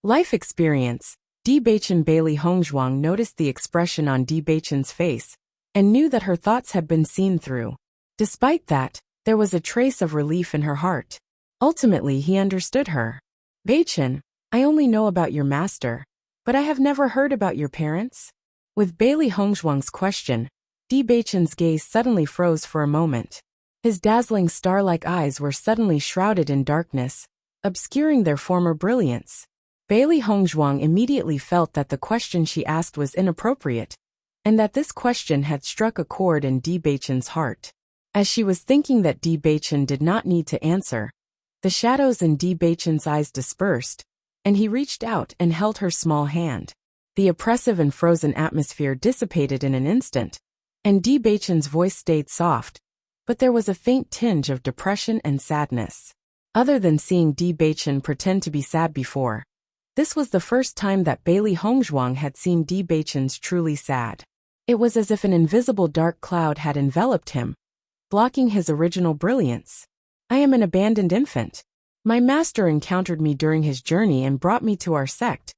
Life experience. Di Baichen Bailey Hongzhuang noticed the expression on Di Baichen's face and knew that her thoughts had been seen through. Despite that, there was a trace of relief in her heart. Ultimately, he understood her. Baichen, I only know about your master, but I have never heard about your parents. With Bailey Hongzhuang's question, Di Baichen's gaze suddenly froze for a moment. His dazzling star-like eyes were suddenly shrouded in darkness, obscuring their former brilliance. Bailey Hongzhuang immediately felt that the question she asked was inappropriate, and that this question had struck a chord in Di Baichen's heart. As she was thinking that Di Baichen did not need to answer, the shadows in Di Baichen's eyes dispersed, and he reached out and held her small hand. The oppressive and frozen atmosphere dissipated in an instant, and Di Baichen's voice stayed soft, but there was a faint tinge of depression and sadness. Other than seeing Di Baichen pretend to be sad before, this was the first time that Bailey Hongzhuang had seen Di Baichen's truly sad. It was as if an invisible dark cloud had enveloped him, blocking his original brilliance. I am an abandoned infant. My master encountered me during his journey and brought me to our sect,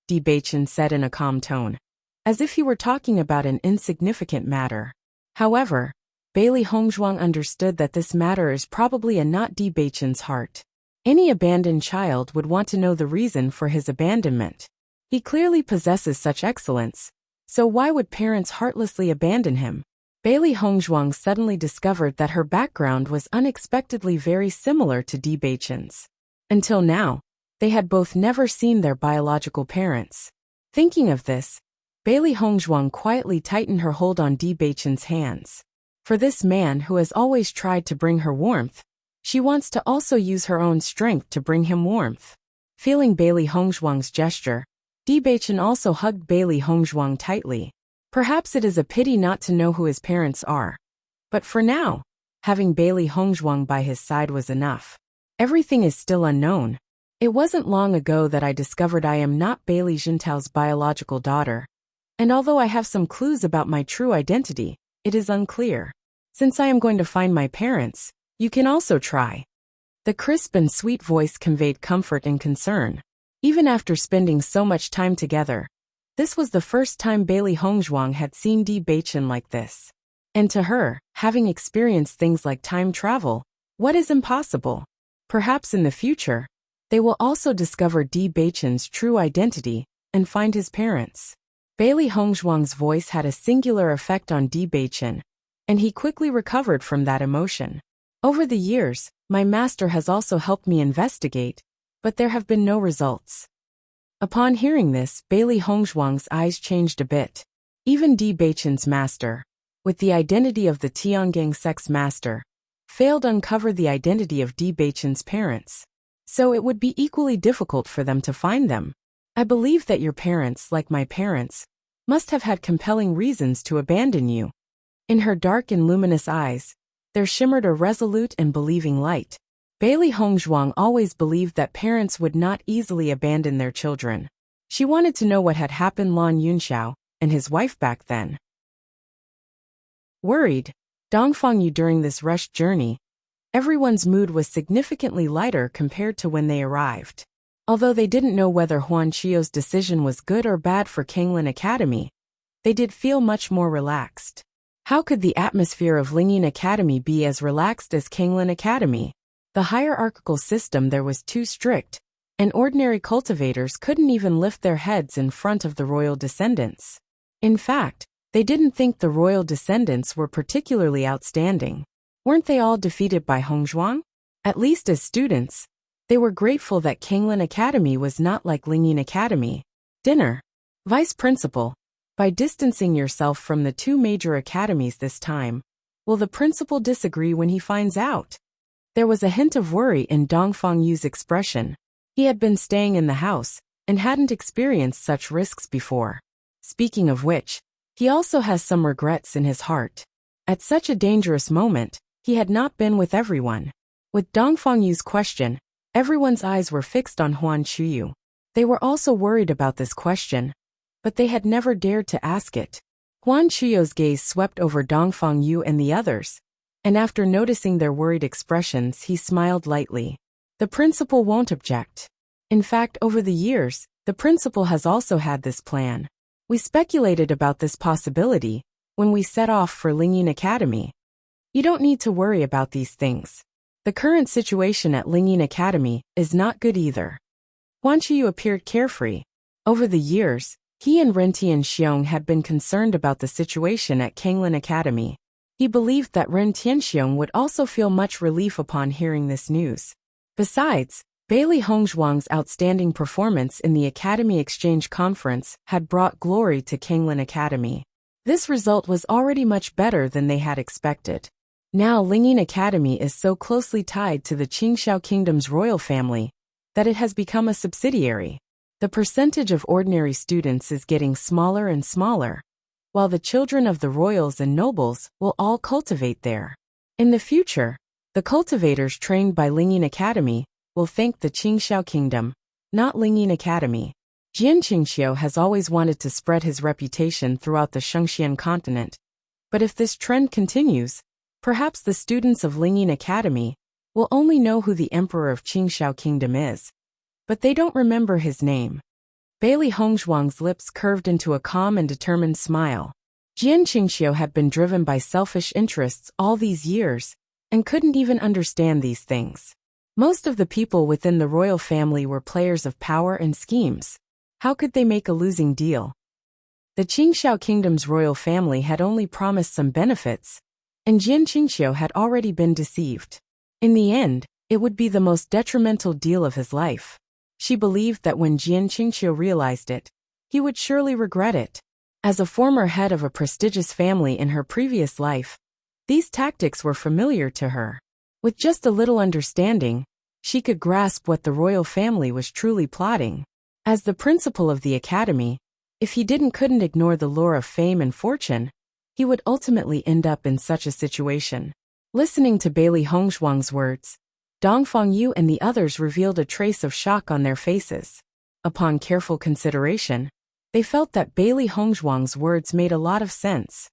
Di Baichen said in a calm tone, as if he were talking about an insignificant matter. However, Bailey Hongzhuang understood that this matter is probably a not Di Baichen's heart. Any abandoned child would want to know the reason for his abandonment. He clearly possesses such excellence, so why would parents heartlessly abandon him? Bailey Hongzhuang suddenly discovered that her background was unexpectedly very similar to Di Baichen's. Until now, they had both never seen their biological parents. Thinking of this, Bailey Hongzhuang quietly tightened her hold on Di Baichen's hands. For this man who has always tried to bring her warmth, she wants to also use her own strength to bring him warmth. Feeling Bailey Hongzhuang's gesture, Di Baichen also hugged Bailey Hongzhuang tightly. Perhaps it is a pity not to know who his parents are. But for now, having Bailey Hongzhuang by his side was enough. Everything is still unknown. It wasn't long ago that I discovered I am not Bailey Jintao's biological daughter. And although I have some clues about my true identity, it is unclear. Since I am going to find my parents, you can also try. The crisp and sweet voice conveyed comfort and concern. Even after spending so much time together, this was the first time Bailey Hongzhuang had seen Di Baichen like this. And to her, having experienced things like time travel, what is impossible? Perhaps in the future, they will also discover Di Baichen's true identity and find his parents. Bailey Hongzhuang's voice had a singular effect on Di Baichen, and he quickly recovered from that emotion. Over the years, my master has also helped me investigate, but there have been no results. Upon hearing this, Bailey Hongzhuang's eyes changed a bit. Even Di Baichen's master, with the identity of the Tiangang sect's master, failed to uncover the identity of Di Baichen's parents. So it would be equally difficult for them to find them. I believe that your parents, like my parents, must have had compelling reasons to abandon you. In her dark and luminous eyes, there shimmered a resolute and believing light. Bailey Hongzhuang always believed that parents would not easily abandon their children. She wanted to know what had happened Lan Yunxiao and his wife back then. Worried, Dongfang Yu during this rushed journey, everyone's mood was significantly lighter compared to when they arrived. Although they didn't know whether Huan Chio's decision was good or bad for Kanglin Academy, they did feel much more relaxed. How could the atmosphere of Lingyin Academy be as relaxed as Kanglin Academy? The hierarchical system there was too strict, and ordinary cultivators couldn't even lift their heads in front of the royal descendants. In fact, they didn't think the royal descendants were particularly outstanding. Weren't they all defeated by Hongzhuang? At least as students, they were grateful that Kanglin Academy was not like Lingyin Academy. Dinner. Vice Principal. By distancing yourself from the two major academies this time, will the principal disagree when he finds out? There was a hint of worry in Dongfang Yu's expression. He had been staying in the house and hadn't experienced such risks before. Speaking of which, he also has some regrets in his heart. At such a dangerous moment, he had not been with everyone. With Dongfang Yu's question, everyone's eyes were fixed on Huan Chuyu. They were also worried about this question, but they had never dared to ask it. Huan Chuyu's gaze swept over Dongfang Yu and the others, and after noticing their worried expressions, he smiled lightly. The principal won't object. In fact, over the years, The principal has also had this plan. We speculated about this possibility when we set off for Lingyin Academy. You don't need to worry about these things. The current situation at Lingyin Academy is not good either. Huan Chuyu appeared carefree. Over the years, he and Ren Tianxiong had been concerned about the situation at Kanglin Academy. He believed that Ren Tianxiong would also feel much relief upon hearing this news. Besides, Bailey Hongzhuang's outstanding performance in the Academy Exchange Conference had brought glory to Kanglin Academy. This result was already much better than they had expected. Now Lingyin Academy is so closely tied to the Qingxiao Kingdom's royal family that it has become a subsidiary. The percentage of ordinary students is getting smaller and smaller, while the children of the royals and nobles will all cultivate there. In the future, the cultivators trained by Lingyin Academy will thank the Qingxiao Kingdom, not Lingyin Academy. Jian Qingxiu has always wanted to spread his reputation throughout the Shengxian continent, but if this trend continues, perhaps the students of Lingyin Academy will only know who the Emperor of Qingxiao Kingdom is, but they don't remember his name. Bailey Hongzhuang's lips curved into a calm and determined smile. Jian Qingxiu had been driven by selfish interests all these years and couldn't even understand these things. Most of the people within the royal family were players of power and schemes. How could they make a losing deal? The Qingxiao Kingdom's royal family had only promised some benefits, and Jian Qingxiu had already been deceived. In the end, it would be the most detrimental deal of his life. She believed that when Jian Qingxiu realized it, he would surely regret it. As a former head of a prestigious family in her previous life, these tactics were familiar to her. With just a little understanding, she could grasp what the royal family was truly plotting. As the principal of the academy, if he couldn't ignore the lure of fame and fortune, he would ultimately end up in such a situation. Listening to Bailey Hongzhuang's words, Dongfang Yu and the others revealed a trace of shock on their faces. Upon careful consideration, they felt that Bailey Hongzhuang's words made a lot of sense.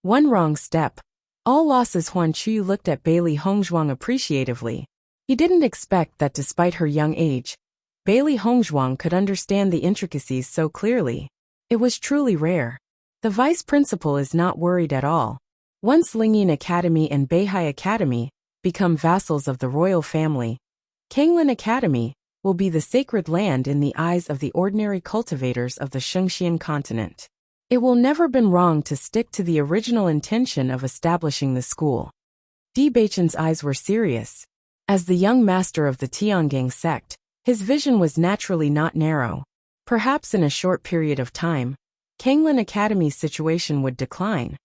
One wrong step. All losses. Huan Chuyu looked at Bailey Hongzhuang appreciatively. He didn't expect that despite her young age, Bailey Hongzhuang could understand the intricacies so clearly. It was truly rare. The vice principal is not worried at all. Once Lingyin Academy and Beihai Academy become vassals of the royal family, Kanglin Academy will be the sacred land in the eyes of the ordinary cultivators of the Shengxian continent. It will never been wrong to stick to the original intention of establishing the school. Di Beichen's eyes were serious. As the young master of the Tiangang sect, his vision was naturally not narrow. Perhaps in a short period of time, Kanglin Academy's situation would decline,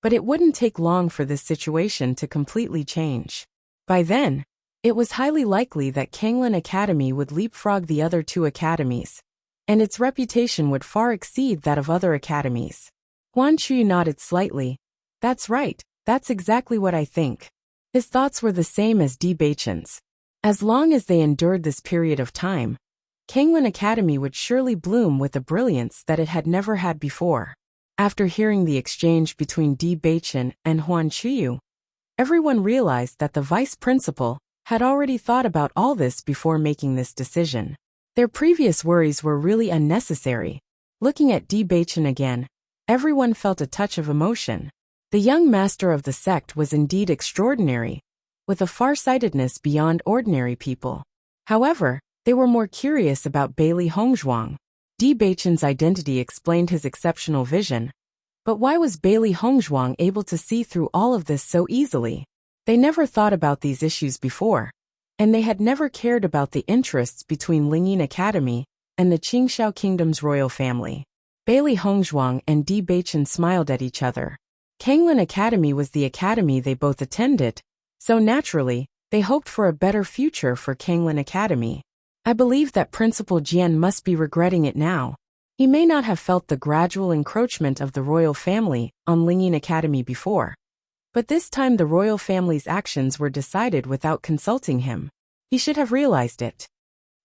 but it wouldn't take long for this situation to completely change. By then, it was highly likely that Kanglin Academy would leapfrog the other two academies, and its reputation would far exceed that of other academies. Huan Chuyu nodded slightly. That's right, that's exactly what I think. His thoughts were the same as Di Beichen's. As long as they endured this period of time, Kanglin Academy would surely bloom with a brilliance that it had never had before. After hearing the exchange between Di Beichen and Huan Chuyu, everyone realized that the vice principal had already thought about all this before making this decision. Their previous worries were really unnecessary. Looking at Di Beichen again, everyone felt a touch of emotion. The young master of the sect was indeed extraordinary, with a farsightedness beyond ordinary people. However, they were more curious about Bailey Hongzhuang. Di Beichen's identity explained his exceptional vision. But why was Bailey Hongzhuang able to see through all of this so easily? They never thought about these issues before, and they had never cared about the interests between Lingyin Academy and the Qingxiao Kingdom's royal family. Bailey Hongzhuang and Di Beichen smiled at each other. Kanglin Academy was the academy they both attended, so naturally, they hoped for a better future for Kanglin Academy. I believe that Principal Jian must be regretting it now. He may not have felt the gradual encroachment of the royal family on Lingyin Academy before, but this time the royal family's actions were decided without consulting him. He should have realized it.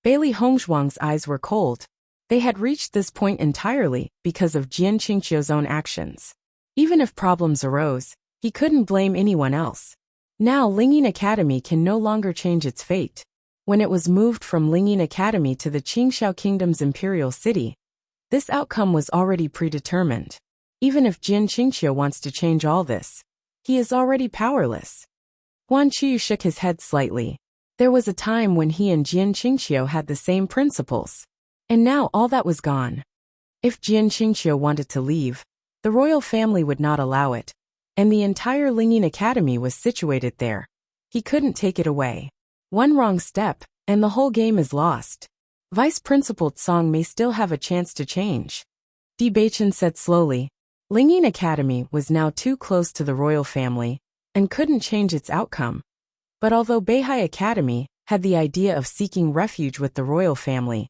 Bailey Hongzhuang's eyes were cold. They had reached this point entirely because of Jian Qingqiu's own actions. Even if problems arose, he couldn't blame anyone else. Now Lingyin Academy can no longer change its fate. when it was moved from Lingyin Academy to the Qingxiao Kingdom's imperial city. This outcome was already predetermined. Even if Jin Qingqiu wants to change all this, he is already powerless. Huan Qiyu shook his head slightly. There was a time when he and Jin Qingqiu had the same principles. And now all that was gone. If Jin Qingqiu wanted to leave, the royal family would not allow it, and the entire Lingyin Academy was situated there. He couldn't take it away. One wrong step, and the whole game is lost. Vice Principal Tsang may still have a chance to change. Bewitching said slowly. Lingyin Academy was now too close to the royal family, and couldn't change its outcome. But although Beihai Academy had the idea of seeking refuge with the royal family,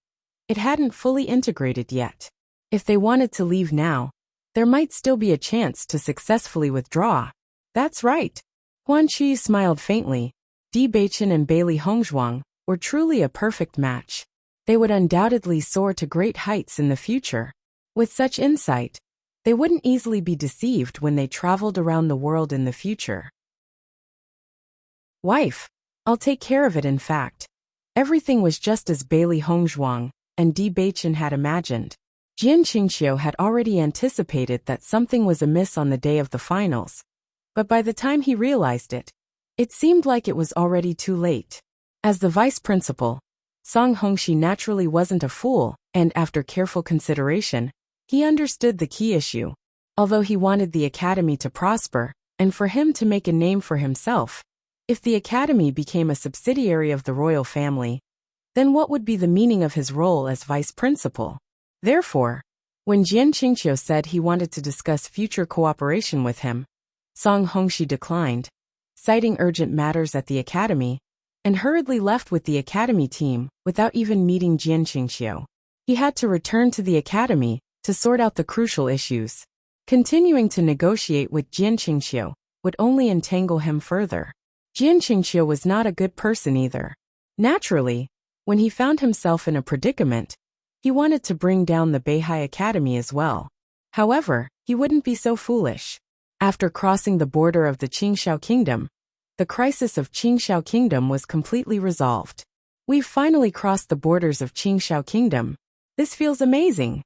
it hadn't fully integrated yet. If they wanted to leave now, there might still be a chance to successfully withdraw. That's right. Huan Qiyu smiled faintly. Bewitching and Bailey Hongzhuang were truly a perfect match. They would undoubtedly soar to great heights in the future. With such insight, they wouldn't easily be deceived when they traveled around the world in the future. Wife, I'll take care of it. In fact, everything was just as Bailey Hongzhuang and Bewitching had imagined. Jin Qingqiu had already anticipated that something was amiss on the day of the finals, but by the time he realized it, it seemed like it was already too late. As the vice principal, Song Hongxi naturally wasn't a fool, and after careful consideration, he understood the key issue. Although he wanted the academy to prosper, and for him to make a name for himself, if the academy became a subsidiary of the royal family, then what would be the meaning of his role as vice principal? Therefore, when Jin Qingqiu said he wanted to discuss future cooperation with him, Song Hongxi declined, citing urgent matters at the academy, and hurriedly left with the academy team without even meeting Jin Qingqiu. He had to return to the academy to sort out the crucial issues. Continuing to negotiate with Jin Qingqiu would only entangle him further. Jin Qingqiu was not a good person either. Naturally, when he found himself in a predicament, he wanted to bring down the Beihai Academy as well. However, he wouldn't be so foolish. After crossing the border of the Qingxiao Kingdom, the crisis of Qingxiao Kingdom was completely resolved. We've finally crossed the borders of Qingxiao Kingdom. This feels amazing.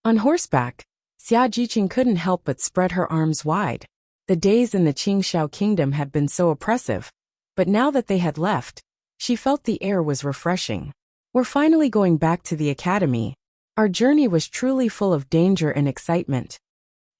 On horseback, Xia Jiqing couldn't help but spread her arms wide. The days in the Qingxiao Kingdom had been so oppressive, but now that they had left, she felt the air was refreshing. We're finally going back to the academy. Our journey was truly full of danger and excitement.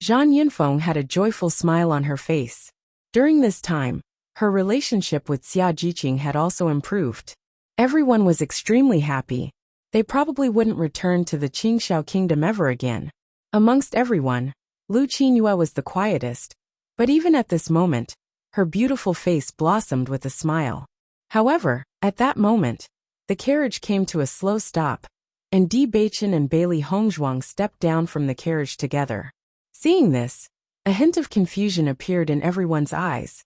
Zhang Yinfeng had a joyful smile on her face. During this time, her relationship with Xia Jiqing had also improved. Everyone was extremely happy. They probably wouldn't return to the Qingxiao Kingdom ever again. Amongst everyone, Lu Qingyue was the quietest, but even at this moment, her beautiful face blossomed with a smile. However, at that moment, the carriage came to a slow stop, and Bewitching and Bailey Hongzhuang stepped down from the carriage together. Seeing this, a hint of confusion appeared in everyone's eyes,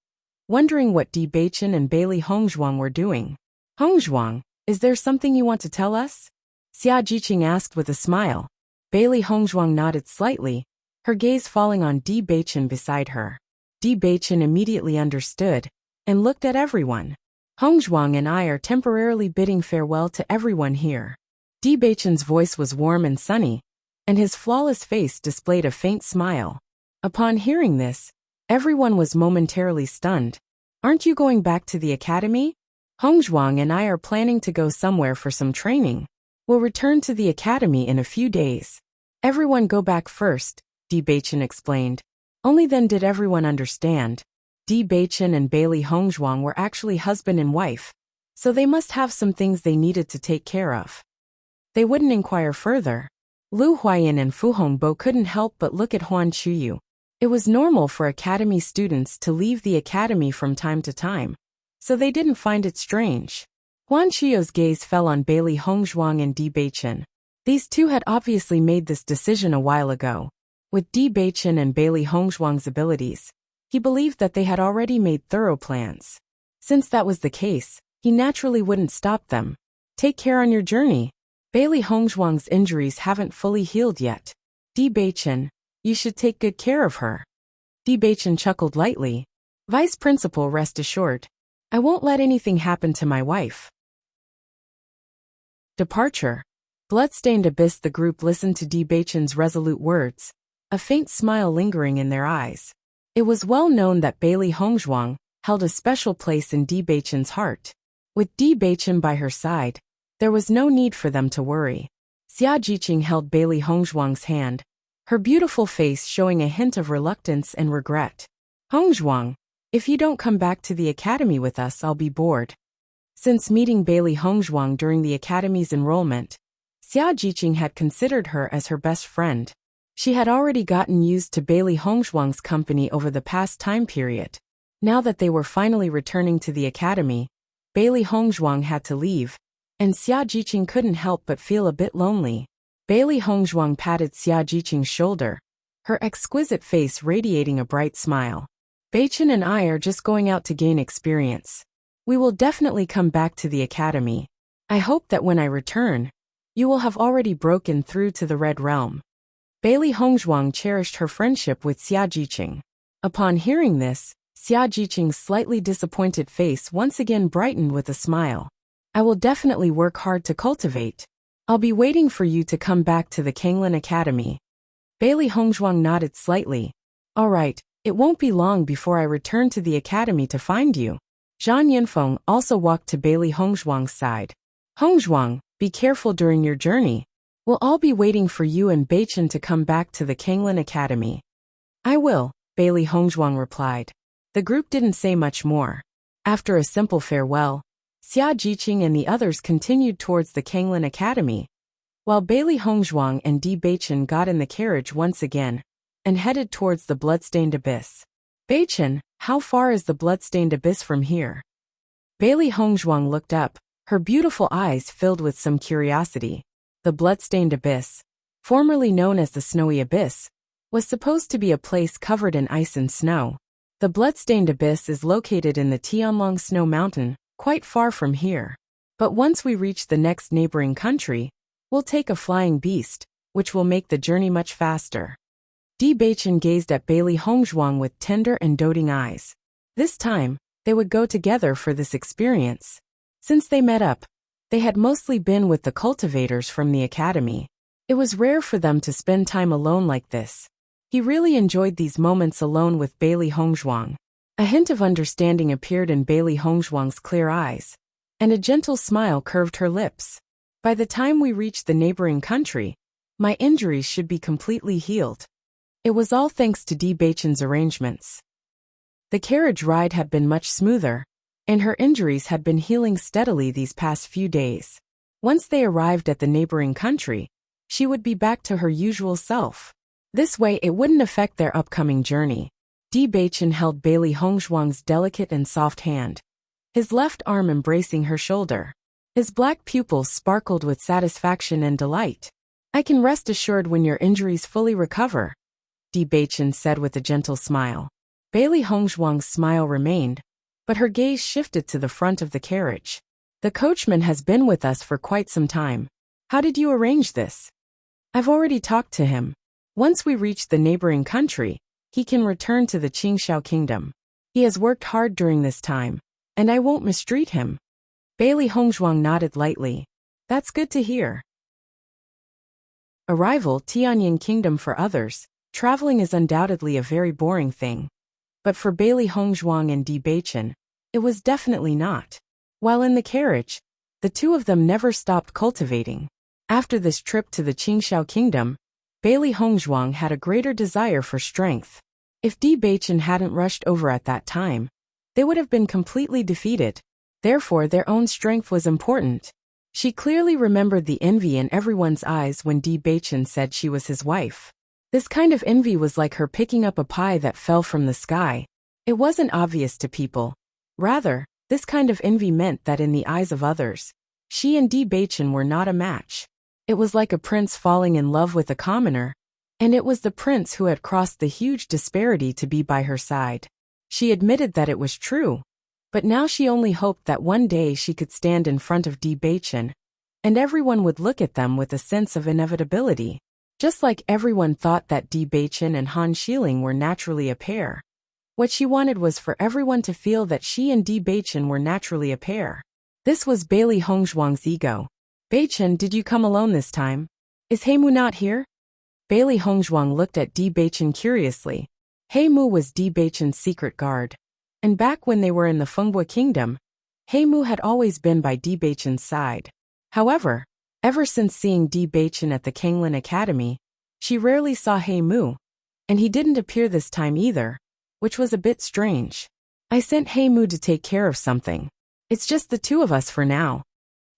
wondering what Bewitching and Bailey Hongzhuang were doing. Hongzhuang, is there something you want to tell us? Xia Jiqing asked with a smile. Bailey Hongzhuang nodded slightly, her gaze falling on Bewitching beside her. Bewitching immediately understood, and looked at everyone. Hongzhuang and I are temporarily bidding farewell to everyone here. Bewitching's voice was warm and sunny, and his flawless face displayed a faint smile. Upon hearing this, everyone was momentarily stunned. Aren't you going back to the academy? Hongzhuang and I are planning to go somewhere for some training. We'll return to the academy in a few days. Everyone go back first, Bewitching explained. Only then did everyone understand. Bewitching and Bailey Hongzhuang were actually husband and wife, so they must have some things they needed to take care of. They wouldn't inquire further. Lu Huayan and Fu Hongbo couldn't help but look at Huan Qiyu. It was normal for academy students to leave the academy from time to time, so they didn't find it strange. Huan Qiyu's gaze fell on Bailey Hongzhuang and Bewitching. These two had obviously made this decision a while ago. With Bewitching and Bailey Hongzhuang's abilities, he believed that they had already made thorough plans. Since that was the case, he naturally wouldn't stop them. Take care on your journey. Bailey Hongzhuang's injuries haven't fully healed yet. Bewitching, you should take good care of her. Bewitching chuckled lightly. Vice Principal, rest assured, I won't let anything happen to my wife. Departure. Bloodstained abyss. The group listened to Beichen's resolute words, a faint smile lingering in their eyes. It was well known that Bailey Hongzhuang held a special place in Beichen's heart. With Beichen by her side, there was no need for them to worry. Xia Jiqing held Bailey Hongzhuang's hand, her beautiful face showing a hint of reluctance and regret. Hongzhuang, if you don't come back to the academy with us, I'll be bored. Since meeting Bailey Hongzhuang during the academy's enrollment, Xia Jiqing had considered her as her best friend. She had already gotten used to Bailey Hongzhuang's company over the past time period. Now that they were finally returning to the academy, Bailey Hongzhuang had to leave, and Xia Jiqing couldn't help but feel a bit lonely. Bailey Hongzhuang patted Xia Jiqing's shoulder, her exquisite face radiating a bright smile. Beichen and I are just going out to gain experience. We will definitely come back to the academy. I hope that when I return, you will have already broken through to the Red Realm. Bailey Hongzhuang cherished her friendship with Xia Jiqing. Upon hearing this, Xia Jiqing's slightly disappointed face once again brightened with a smile. I will definitely work hard to cultivate. I'll be waiting for you to come back to the Kanglin Academy. Bailey Hongzhuang nodded slightly. All right, it won't be long before I return to the academy to find you. Zhang Yinfeng also walked to Bailey Hongzhuang's side. Hongzhuang, be careful during your journey. We'll all be waiting for you and Beichen to come back to the Kanglin Academy. I will, Bailey Hongzhuang replied. The group didn't say much more. After a simple farewell, Xia Jiqing and the others continued towards the Kanglin Academy, while Bailey Hongzhuang and Beichen got in the carriage once again and headed towards the bloodstained abyss. Beichen, how far is the bloodstained abyss from here? Bailey Hongzhuang looked up, her beautiful eyes filled with some curiosity. The bloodstained abyss, formerly known as the Snowy Abyss, was supposed to be a place covered in ice and snow. The bloodstained abyss is located in the Tianlong Snow Mountain, quite far from here. But once we reach the next neighboring country, we'll take a flying beast, which will make the journey much faster. Beichen gazed at Bailey Hongzhuang with tender and doting eyes. This time, they would go together for this experience. Since they met up, they had mostly been with the cultivators from the academy. It was rare for them to spend time alone like this. He really enjoyed these moments alone with Bailey Hongzhuang. A hint of understanding appeared in Bailey Hongzhuang's clear eyes, and a gentle smile curved her lips. By the time we reach the neighboring country, my injuries should be completely healed. It was all thanks to Beichen's arrangements. The carriage ride had been much smoother, and her injuries had been healing steadily these past few days. Once they arrived at the neighboring country, she would be back to her usual self. This way it wouldn't affect their upcoming journey. Beichen held Bailey Hongzhuang's delicate and soft hand, his left arm embracing her shoulder. His black pupils sparkled with satisfaction and delight. I can rest assured when your injuries fully recover, Beichen said with a gentle smile. Bailey Hongzhuang's smile remained, but her gaze shifted to the front of the carriage. The coachman has been with us for quite some time. How did you arrange this? I've already talked to him. Once we reach the neighboring country, he can return to the Qingxiao kingdom. He has worked hard during this time, and I won't mistreat him. Bailey Hongzhuang nodded lightly. That's good to hear. Arrival Tianying Kingdom. For others, traveling is undoubtedly a very boring thing. But for Bailey Hongzhuang and Beichen, it was definitely not. While in the carriage, the two of them never stopped cultivating. After this trip to the Qingxiao kingdom, Bailey Hongzhuang had a greater desire for strength. If Beichen hadn't rushed over at that time, they would have been completely defeated. Therefore, their own strength was important. She clearly remembered the envy in everyone's eyes when Beichen said she was his wife. This kind of envy was like her picking up a pie that fell from the sky. It wasn't obvious to people. Rather, this kind of envy meant that in the eyes of others, she and Beichen were not a match. It was like a prince falling in love with a commoner, and it was the prince who had crossed the huge disparity to be by her side. She admitted that it was true, but now she only hoped that one day she could stand in front of Beichen, and everyone would look at them with a sense of inevitability. Just like everyone thought that Beichen and Han Xiling were naturally a pair. What she wanted was for everyone to feel that she and Beichen were naturally a pair. This was Bailey Hongzhuang's ego. Beichen, did you come alone this time? Is Heimu not here? Bailey Hongzhuang looked at Di Beichen curiously. Heimu was Di Beichen's secret guard. And back when they were in the Fengbua Kingdom, Heimu had always been by Di Beichen's side. However, ever since seeing Di Beichen at the Kanglin Academy, she rarely saw Heimu, and he didn't appear this time either, which was a bit strange. I sent Heimu to take care of something. It's just the two of us for now.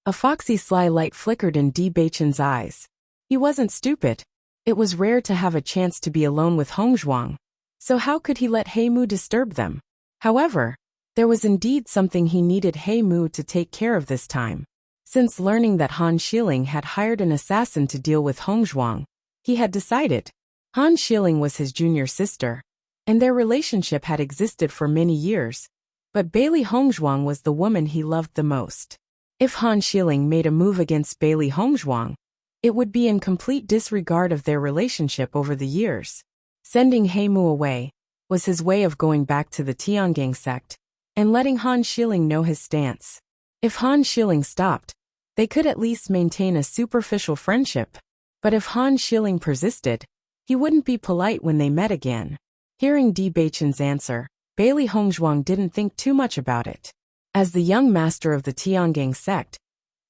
A foxy sly light flickered in Di Beichen's eyes. He wasn't stupid. It was rare to have a chance to be alone with Hongzhuang, so how could he let Heimu disturb them? However, there was indeed something he needed Heimu to take care of this time. Since learning that Han Xiling had hired an assassin to deal with Hongzhuang, he had decided. Han Xiling was his junior sister, and their relationship had existed for many years, but Bailey Hongzhuang was the woman he loved the most. If Han Xiling made a move against Bailey Hongzhuang, it would be in complete disregard of their relationship over the years. Sending Heimu away was his way of going back to the Tiangang sect and letting Han Xiling know his stance. If Han Xiling stopped, they could at least maintain a superficial friendship. But if Han Xiling persisted, he wouldn't be polite when they met again. Hearing Di Beichen's answer, Bailey Hongzhuang didn't think too much about it. As the young master of the Tiangang sect,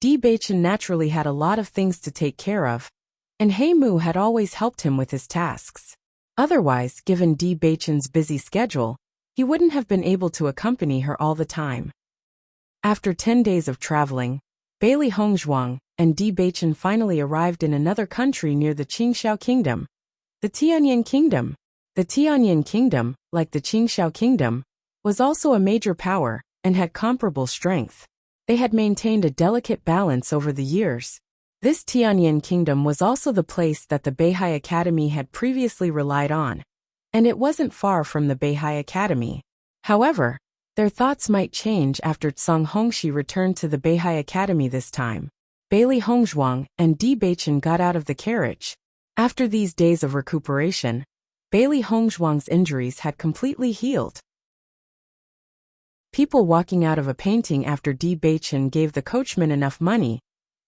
Di Beichen naturally had a lot of things to take care of, and Heimu had always helped him with his tasks. Otherwise, given Di Beichen's busy schedule, he wouldn't have been able to accompany her all the time. After 10 days of traveling, Bailey Hongzhuang and Di Beichen finally arrived in another country near the Qingxiao Kingdom, the Tianyan Kingdom. The Tianyan Kingdom, like the Qingxiao Kingdom, was also a major power and had comparable strength. They had maintained a delicate balance over the years. This Tianyan Kingdom was also the place that the Beihai Academy had previously relied on, and it wasn't far from the Beihai Academy. However, their thoughts might change after Tsang Hongxi returned to the Beihai Academy this time. Bailey Hongzhuang and Di Beichen got out of the carriage. After these days of recuperation, Bailey Hongzhuang's injuries had completely healed. People walking out of a painting after Di Beichen gave the coachman enough money,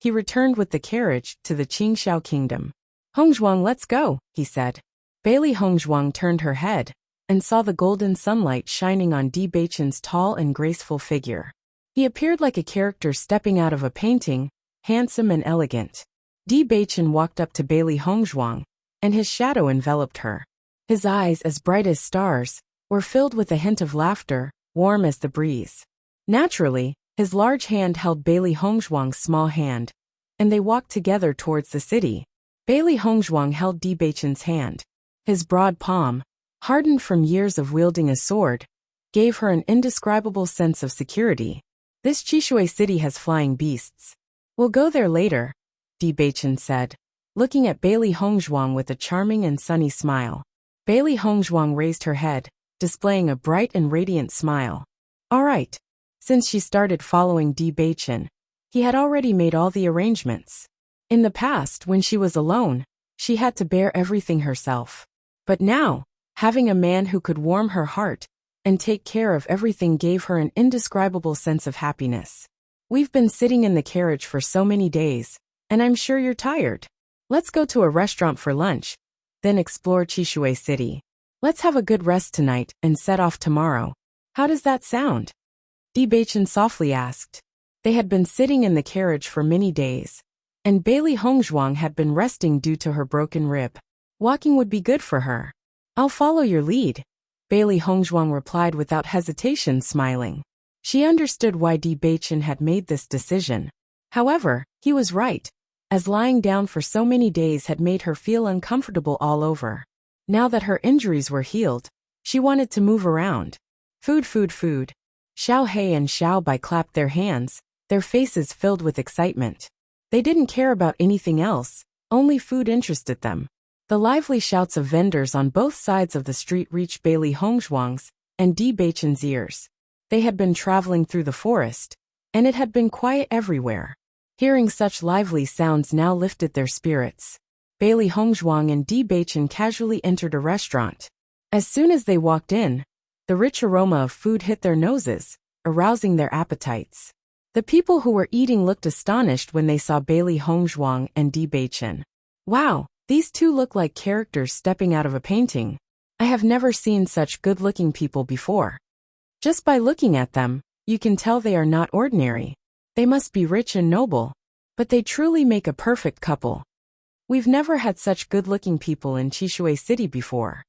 he returned with the carriage to the Qingxiao Kingdom. Hongzhuang, let's go, he said. Bailey Hongzhuang turned her head and saw the golden sunlight shining on Di Beichen's tall and graceful figure. He appeared like a character stepping out of a painting, handsome and elegant. Di Beichen walked up to Bailey Hongzhuang, and his shadow enveloped her. His eyes, as bright as stars, were filled with a hint of laughter, warm as the breeze. Naturally, his large hand held Bailey Hongzhuang's small hand, and they walked together towards the city. Bailey Hongzhuang held Di Beichen's hand. His broad palm, hardened from years of wielding a sword, gave her an indescribable sense of security. This Qishui city has flying beasts. We'll go there later, Di Beichen said, looking at Bailey Hongzhuang with a charming and sunny smile. Bailey Hongzhuang raised her head, displaying a bright and radiant smile. All right. Since she started following Di Beichen, he had already made all the arrangements. In the past, when she was alone, she had to bear everything herself. But now, having a man who could warm her heart and take care of everything gave her an indescribable sense of happiness. We've been sitting in the carriage for so many days, and I'm sure you're tired. Let's go to a restaurant for lunch, then explore Qishui City. Let's have a good rest tonight and set off tomorrow. How does that sound? Di Beichen softly asked. They had been sitting in the carriage for many days, and Bailey Hongzhuang had been resting due to her broken rib. Walking would be good for her. I'll follow your lead, Bailey Hongzhuang replied without hesitation, smiling. She understood why Di Beichen had made this decision. However, he was right, as lying down for so many days had made her feel uncomfortable all over. Now that her injuries were healed, she wanted to move around. Food, food, food. Xiao Hei and Xiao Bai clapped their hands, their faces filled with excitement. They didn't care about anything else, only food interested them. The lively shouts of vendors on both sides of the street reached Bailey Hongzhuang's and Di Beichen's ears. They had been traveling through the forest, and it had been quiet everywhere. Hearing such lively sounds now lifted their spirits. Bailey Hongzhuang and Di Beichen casually entered a restaurant. As soon as they walked in, the rich aroma of food hit their noses, arousing their appetites. The people who were eating looked astonished when they saw Bailey Hongzhuang and Bewitching. Wow, these two look like characters stepping out of a painting. I have never seen such good-looking people before. Just by looking at them, you can tell they are not ordinary. They must be rich and noble, but they truly make a perfect couple. We've never had such good-looking people in Chishui City before.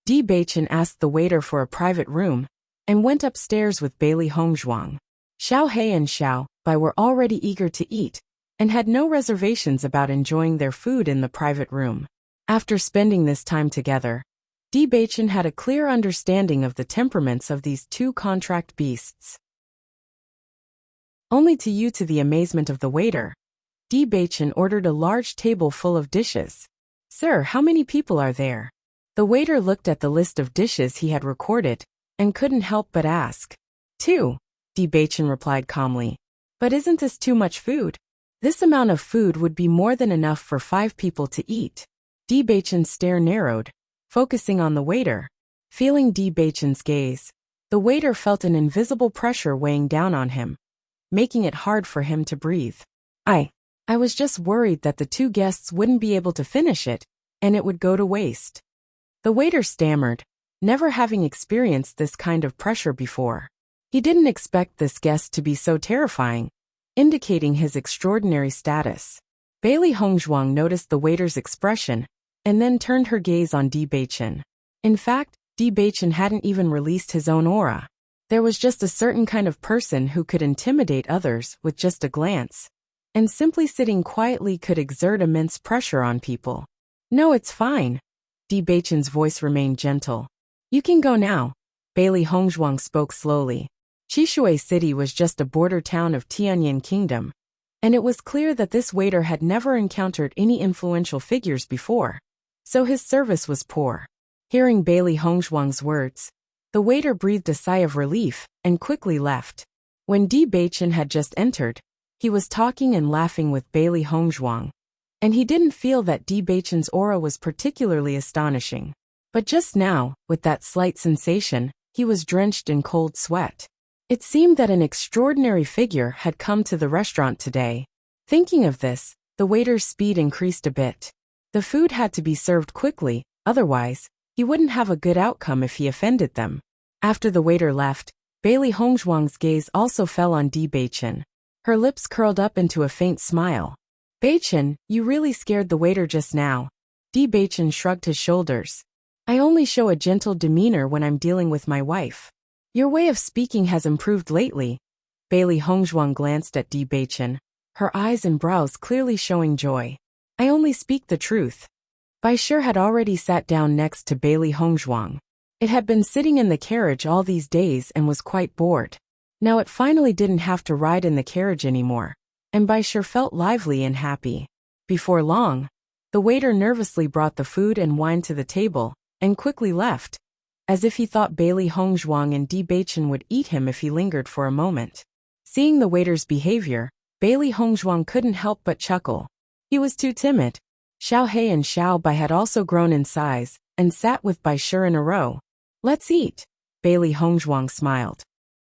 Bewitching asked the waiter for a private room and went upstairs with Bailey Hongzhuang. Xiao He and Xiao Bai were already eager to eat and had no reservations about enjoying their food in the private room. After spending this time together, Bewitching had a clear understanding of the temperaments of these two contract beasts. Only to the amazement of the waiter, Bewitching ordered a large table full of dishes. "Sir, how many people are there?" The waiter looked at the list of dishes he had recorded and couldn't help but ask. "Two," Bewitching replied calmly. "But isn't this too much food? This amount of food would be more than enough for 5 people to eat." Bewitching's stare narrowed, focusing on the waiter. Feeling Bewitching's gaze, the waiter felt an invisible pressure weighing down on him, making it hard for him to breathe. I was just worried that the 2 guests wouldn't be able to finish it, and it would go to waste." The waiter stammered, never having experienced this kind of pressure before. He didn't expect this guest to be so terrifying, indicating his extraordinary status. Bailey Hongzhuang noticed the waiter's expression and then turned her gaze on Bewitching. In fact, Bewitching hadn't even released his own aura. There was just a certain kind of person who could intimidate others with just a glance, and simply sitting quietly could exert immense pressure on people. "No, it's fine." Bewitching's voice remained gentle. "You can go now." Bailey Hongzhuang spoke slowly. Chishui City was just a border town of Tianyin Kingdom, and it was clear that this waiter had never encountered any influential figures before, so his service was poor. Hearing Bailey Hongzhuang's words, the waiter breathed a sigh of relief and quickly left. When Bewitching had just entered, he was talking and laughing with Bailey Hongzhuang, and he didn't feel that Bewitching's aura was particularly astonishing. But just now, with that slight sensation, he was drenched in cold sweat. It seemed that an extraordinary figure had come to the restaurant today. Thinking of this, the waiter's speed increased a bit. The food had to be served quickly, otherwise, he wouldn't have a good outcome if he offended them. After the waiter left, Bailey Hongzhuang's gaze also fell on Bewitching. Her lips curled up into a faint smile. "Bewitching, you really scared the waiter just now." Bewitching shrugged his shoulders. "I only show a gentle demeanor when I'm dealing with my wife. Your way of speaking has improved lately." Bailey Hongzhuang glanced at Bewitching, her eyes and brows clearly showing joy. "I only speak the truth." Bai Shi had already sat down next to Bailey Hongzhuang. It had been sitting in the carriage all these days and was quite bored. Now it finally didn't have to ride in the carriage anymore, and Bai Shi felt lively and happy. Before long, the waiter nervously brought the food and wine to the table and quickly left, as if he thought Bailey Hongzhuang and Bewitching would eat him if he lingered for a moment. Seeing the waiter's behavior, Bailey Hongzhuang couldn't help but chuckle. He was too timid. Xiao He and Xiao Bai had also grown in size and sat with Bai Shi in a row. "Let's eat." Bailey Hongzhuang smiled.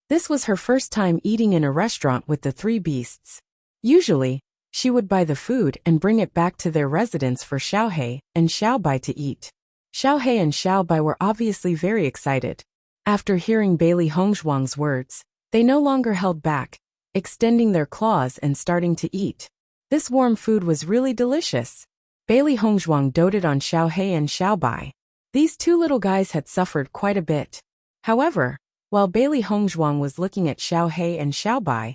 This was her first time eating in a restaurant with the 3 beasts. Usually, she would buy the food and bring it back to their residence for Xiao He and Xiao Bai to eat. Xiao He and Xiao Bai were obviously very excited. After hearing Bailey Hongzhuang's words, they no longer held back, extending their claws and starting to eat. This warm food was really delicious. Bailey Hongzhuang doted on Xiao He and Xiao Bai. These 2 little guys had suffered quite a bit. However, while Bailey Hongzhuang was looking at Xiao He and Xiao Bai,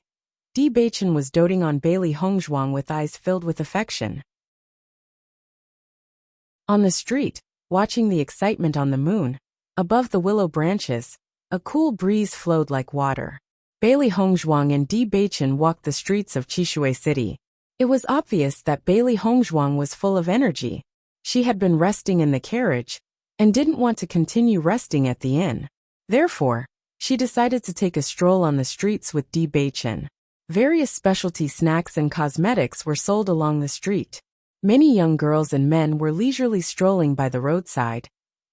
Bewitching was doting on Bailey Hongzhuang with eyes filled with affection. On the street, watching the excitement on the moon, above the willow branches, a cool breeze flowed like water. Bailey Hongzhuang and Bewitching walked the streets of Chishui City. It was obvious that Bailey Hongzhuang was full of energy. She had been resting in the carriage and didn't want to continue resting at the inn. Therefore, she decided to take a stroll on the streets with Bewitching. Various specialty snacks and cosmetics were sold along the street. Many young girls and men were leisurely strolling by the roadside,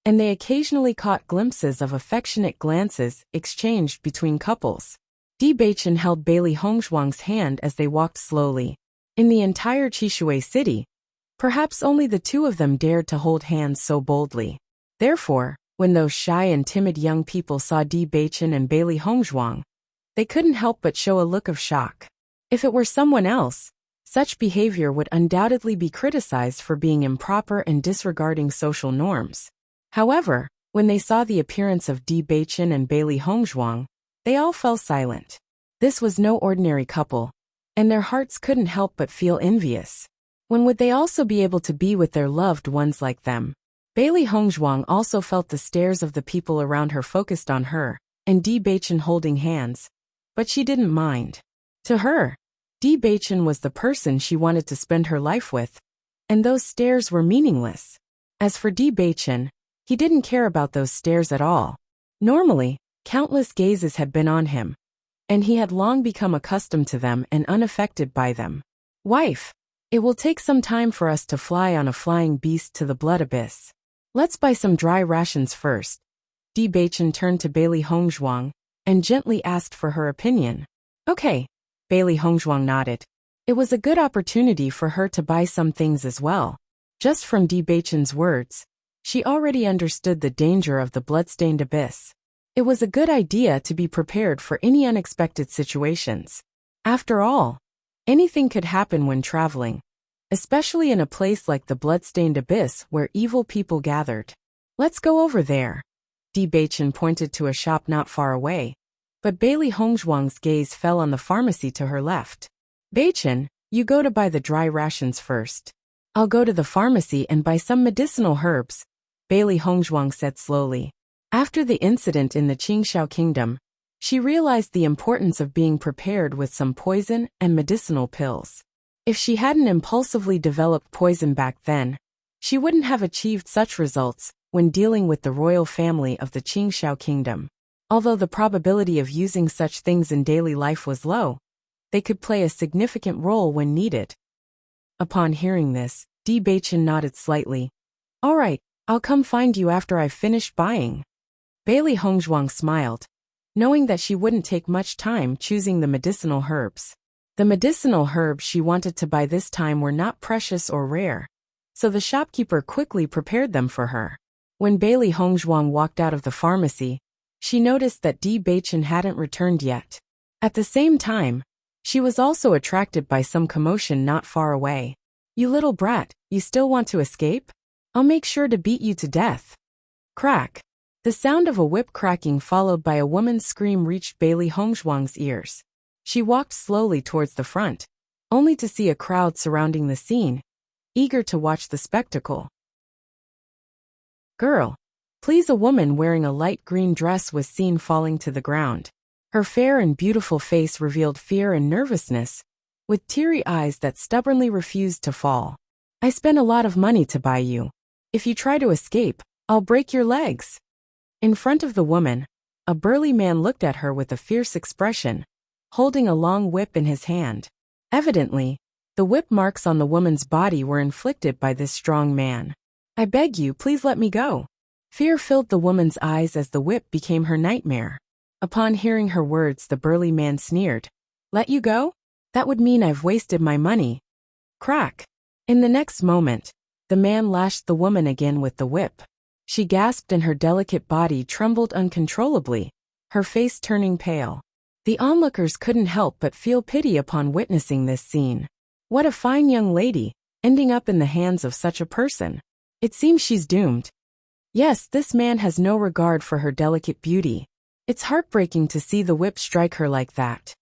and they occasionally caught glimpses of affectionate glances exchanged between couples. Di Baichen held Bailey Hongzhuang's hand as they walked slowly. In the entire Qishui city, perhaps only the two of them dared to hold hands so boldly. Therefore, when those shy and timid young people saw Di Baichen and Bailey Hongzhuang, they couldn't help but show a look of shock. If it were someone else, such behavior would undoubtedly be criticized for being improper and disregarding social norms. However, when they saw the appearance of Di Baichen and Bailey Hongzhuang, they all fell silent. This was no ordinary couple, and their hearts couldn't help but feel envious. When would they also be able to be with their loved ones like them? Bailey Hongzhuang also felt the stares of the people around her focused on her, and Di Baichen holding hands, but she didn't mind. To her, Di Baichen was the person she wanted to spend her life with, and those stares were meaningless. As for Di Baichen, he didn't care about those stares at all. Normally, countless gazes had been on him, and he had long become accustomed to them and unaffected by them. Wife, it will take some time for us to fly on a flying beast to the blood abyss. Let's buy some dry rations first. Di Baichen turned to Bailey Hongzhuang and gently asked for her opinion. Okay, Bailey Hongzhuang nodded. It was a good opportunity for her to buy some things as well. Just from Di Baichen's words, she already understood the danger of the bloodstained abyss. It was a good idea to be prepared for any unexpected situations. After all, anything could happen when traveling, especially in a place like the bloodstained abyss where evil people gathered. Let's go over there. Di Baichen pointed to a shop not far away, but Bailey Hongzhuang's gaze fell on the pharmacy to her left. Baichen, you go to buy the dry rations first. I'll go to the pharmacy and buy some medicinal herbs, Bailey Hongzhuang said slowly. After the incident in the Qingxiao Kingdom, she realized the importance of being prepared with some poison and medicinal pills. If she hadn't impulsively developed poison back then, she wouldn't have achieved such results when dealing with the royal family of the Qingxiao Kingdom. Although the probability of using such things in daily life was low, they could play a significant role when needed. Upon hearing this, Di Baichen nodded slightly. All right, I'll come find you after I've finished buying. Bailey Hongzhuang smiled, knowing that she wouldn't take much time choosing the medicinal herbs. The medicinal herbs she wanted to buy this time were not precious or rare, so the shopkeeper quickly prepared them for her. When Bailey Hongzhuang walked out of the pharmacy, she noticed that Di Baichen hadn't returned yet. At the same time, she was also attracted by some commotion not far away. You little brat, you still want to escape? I'll make sure to beat you to death. Crack. The sound of a whip cracking followed by a woman's scream reached Bailey Hongzhuang's ears. She walked slowly towards the front, only to see a crowd surrounding the scene, eager to watch the spectacle. Girl, please. A woman wearing a light green dress was seen falling to the ground. Her fair and beautiful face revealed fear and nervousness, with teary eyes that stubbornly refused to fall. I spent a lot of money to buy you. If you try to escape, I'll break your legs. In front of the woman, a burly man looked at her with a fierce expression, holding a long whip in his hand. Evidently, the whip marks on the woman's body were inflicted by this strong man. I beg you, please let me go. Fear filled the woman's eyes as the whip became her nightmare. Upon hearing her words, the burly man sneered. Let you go? That would mean I've wasted my money. Crack. In the next moment, the man lashed the woman again with the whip. She gasped and her delicate body trembled uncontrollably, her face turning pale. The onlookers couldn't help but feel pity upon witnessing this scene. What a fine young lady, ending up in the hands of such a person. It seems she's doomed. Yes, this man has no regard for her delicate beauty. It's heartbreaking to see the whip strike her like that.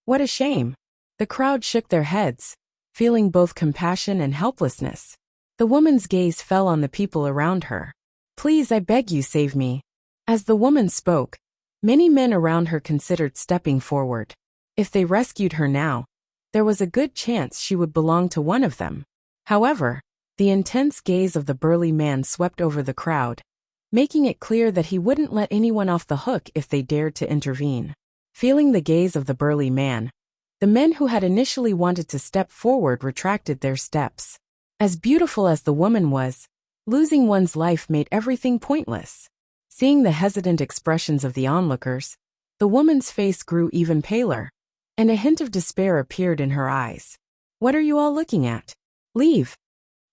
What a shame. The crowd shook their heads, feeling both compassion and helplessness. The woman's gaze fell on the people around her. Please, I beg you, save me. As the woman spoke, many men around her considered stepping forward. If they rescued her now, there was a good chance she would belong to one of them. However, the intense gaze of the burly man swept over the crowd, making it clear that he wouldn't let anyone off the hook if they dared to intervene. Feeling the gaze of the burly man, the men who had initially wanted to step forward retracted their steps. As beautiful as the woman was, losing one's life made everything pointless. Seeing the hesitant expressions of the onlookers, The woman's face grew even paler, and a hint of despair appeared in her eyes. "What are you all looking at? Leave!"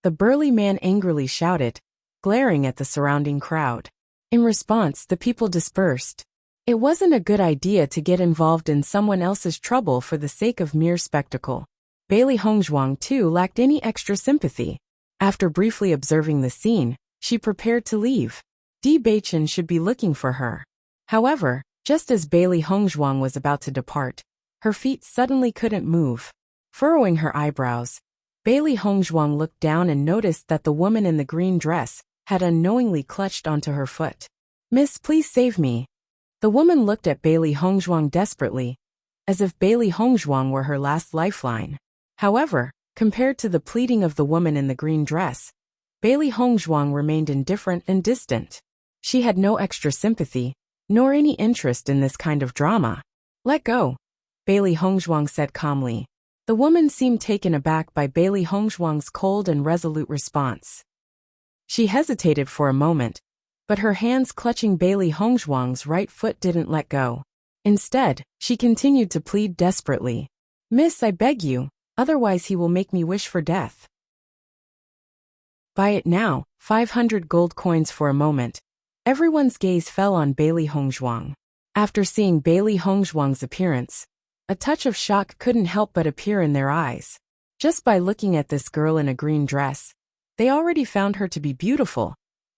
The burly man angrily shouted, glaring at the surrounding crowd. In response, the people dispersed. It wasn't a good idea to get involved in someone else's trouble for the sake of mere spectacle. Bailey Hongzhuang too lacked any extra sympathy. After briefly observing the scene, she prepared to leave. Bewitching should be looking for her. However, just as Bailey Hongzhuang was about to depart, her feet suddenly couldn't move. Furrowing her eyebrows, Bailey Hongzhuang looked down and noticed that the woman in the green dress had unknowingly clutched onto her foot. "Miss, please save me." The woman looked at Bailey Hongzhuang desperately, as if Bailey Hongzhuang were her last lifeline. However, compared to the pleading of the woman in the green dress, Bailey Hongzhuang remained indifferent and distant. She had no extra sympathy, nor any interest in this kind of drama. "Let go," Bailey Hongzhuang said calmly. The woman seemed taken aback by Bailey Hongzhuang's cold and resolute response. She hesitated for a moment, but her hands clutching Bailey Hongzhuang's right foot didn't let go. Instead, she continued to plead desperately. "Miss, I beg you, otherwise he will make me wish for death." "Buy it now, 500 gold coins." For a moment, everyone's gaze fell on Bailey Hongzhuang. After seeing Bailey Hongzhuang's appearance, a touch of shock couldn't help but appear in their eyes. Just by looking at this girl in a green dress, they already found her to be beautiful,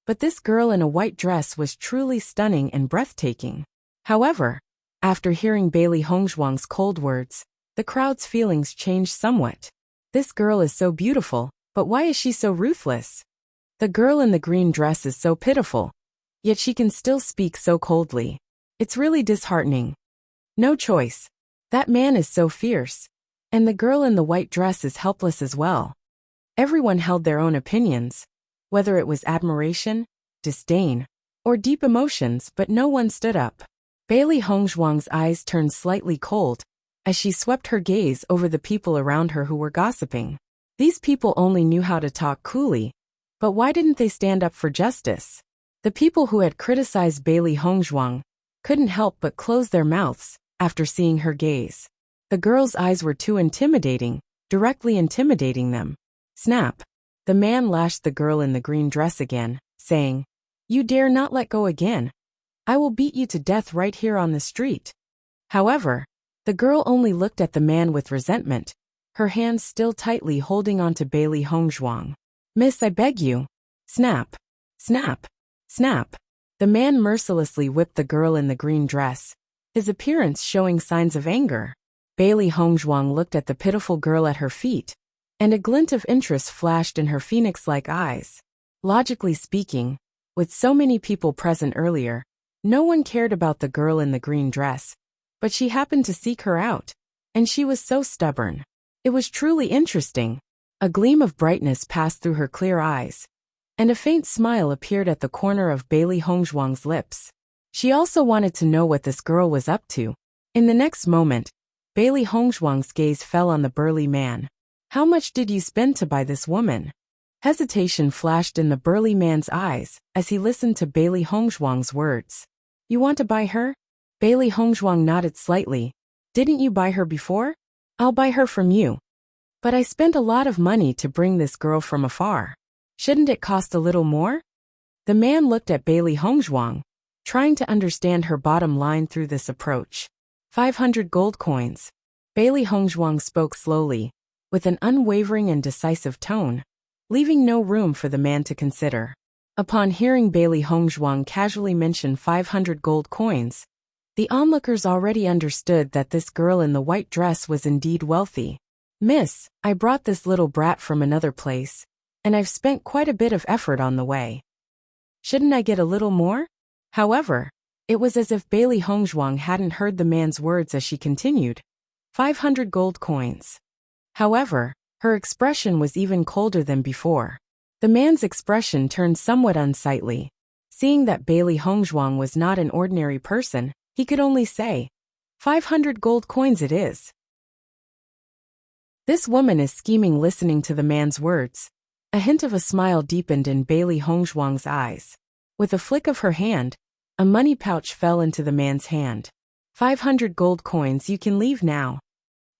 but this girl in a white dress was truly stunning and breathtaking. However, after hearing Bailey Hongzhuang's cold words, the crowd's feelings changed somewhat. This girl is so beautiful, but why is she so ruthless? The girl in the green dress is so pitiful, yet she can still speak so coldly. It's really disheartening. No choice. That man is so fierce, and the girl in the white dress is helpless as well. Everyone held their own opinions, whether it was admiration, disdain, or deep emotions, but no one stood up. Bailey Hongzhuang's eyes turned slightly cold as she swept her gaze over the people around her who were gossiping. These people only knew how to talk coolly, but why didn't they stand up for justice? The people who had criticized Bailey Hongzhuang couldn't help but close their mouths after seeing her gaze. The girl's eyes were too intimidating, directly intimidating them. Snap! The man lashed the girl in the green dress again, saying, "You dare not let go again. I will beat you to death right here on the street." However, the girl only looked at the man with resentment, her hands still tightly holding on to Bailey Hongzhuang. "Miss, I beg you." Snap! Snap! Snap! The man mercilessly whipped the girl in the green dress, his appearance showing signs of anger. Bailey Hongzhuang looked at the pitiful girl at her feet, and a glint of interest flashed in her phoenix-like eyes. Logically speaking, with so many people present earlier, no one cared about the girl in the green dress, but she happened to seek her out, and she was so stubborn. It was truly interesting. A gleam of brightness passed through her clear eyes, and a faint smile appeared at the corner of Bailey Hongzhuang's lips. She also wanted to know what this girl was up to. In the next moment, Bailey Hongzhuang's gaze fell on the burly man. "How much did you spend to buy this woman?" Hesitation flashed in the burly man's eyes as he listened to Bailey Hongzhuang's words. "You want to buy her?" Bailey Hongzhuang nodded slightly. "Didn't you buy her before? I'll buy her from you. But I spent a lot of money to bring this girl from afar. Shouldn't it cost a little more?" The man looked at Bailey Hongzhuang, trying to understand her bottom line through this approach. 500 gold coins. Bailey Hongzhuang spoke slowly, with an unwavering and decisive tone, leaving no room for the man to consider. Upon hearing Bailey Hongzhuang casually mention 500 gold coins, the onlookers already understood that this girl in the white dress was indeed wealthy. "Miss, I brought this little brat from another place, and I've spent quite a bit of effort on the way. Shouldn't I get a little more?" However, it was as if Bailey Hongzhuang hadn't heard the man's words as she continued. 500 gold coins. However, her expression was even colder than before. The man's expression turned somewhat unsightly. Seeing that Bailey Hongzhuang was not an ordinary person, he could only say, 500 gold coins it is. This woman is scheming. Listening to the man's words, a hint of a smile deepened in Bailey Hongzhuang's eyes. With a flick of her hand, a money pouch fell into the man's hand. 500 gold coins, you can leave now.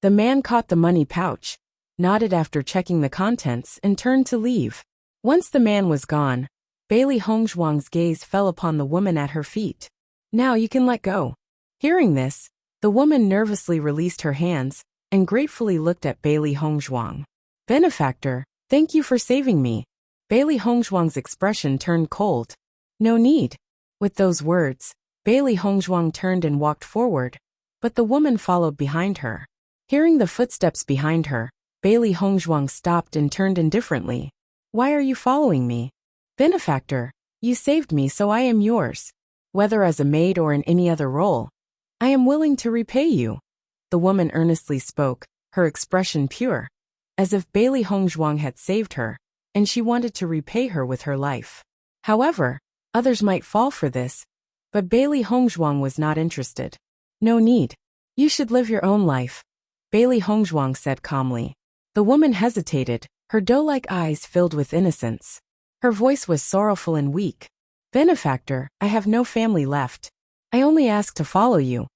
The man caught the money pouch, nodded after checking the contents, and turned to leave. Once the man was gone, Bailey Hongzhuang's gaze fell upon the woman at her feet. Now you can let go. Hearing this, the woman nervously released her hands and gratefully looked at Bailey Hongzhuang. Benefactor, thank you for saving me. Bailey Hongzhuang's expression turned cold. No need. With those words, Bailey Hongzhuang turned and walked forward, but the woman followed behind her. Hearing the footsteps behind her, Bailey Hongzhuang stopped and turned indifferently. Why are you following me? Benefactor, you saved me, so I am yours. Whether as a maid or in any other role, I am willing to repay you. The woman earnestly spoke, her expression pure, as if Bailey Hongzhuang had saved her, and she wanted to repay her with her life. However, others might fall for this, but Bailey Hongzhuang was not interested. No need. You should live your own life, Bailey Hongzhuang said calmly. The woman hesitated, her doe-like eyes filled with innocence. Her voice was sorrowful and weak. Benefactor, I have no family left. I only ask to follow you.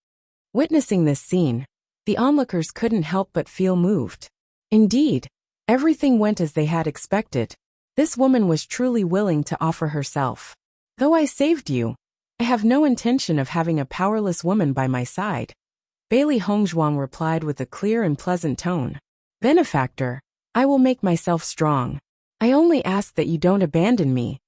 Witnessing this scene, the onlookers couldn't help but feel moved. Indeed, everything went as they had expected. This woman was truly willing to offer herself. Though I saved you, I have no intention of having a powerless woman by my side. Bailey Hongzhuang replied with a clear and pleasant tone. Benefactor, I will make myself strong. I only ask that you don't abandon me.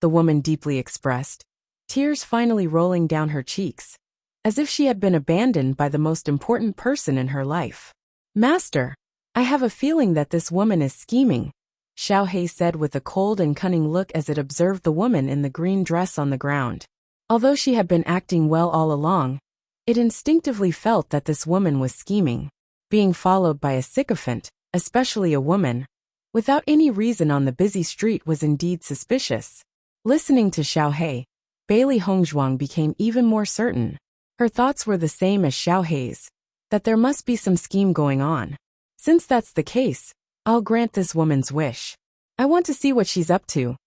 The woman deeply expressed, tears finally rolling down her cheeks, as if she had been abandoned by the most important person in her life. Master, I have a feeling that this woman is scheming, Xiao He said with a cold and cunning look as it observed the woman in the green dress on the ground. Although she had been acting well all along, it instinctively felt that this woman was scheming. Being followed by a sycophant, especially a woman, without any reason on the busy street was indeed suspicious. Listening to Xiao He, Bailey Hongzhuang became even more certain. Her thoughts were the same as Xiao He's, that there must be some scheme going on. Since that's the case, I'll grant this woman's wish. I want to see what she's up to,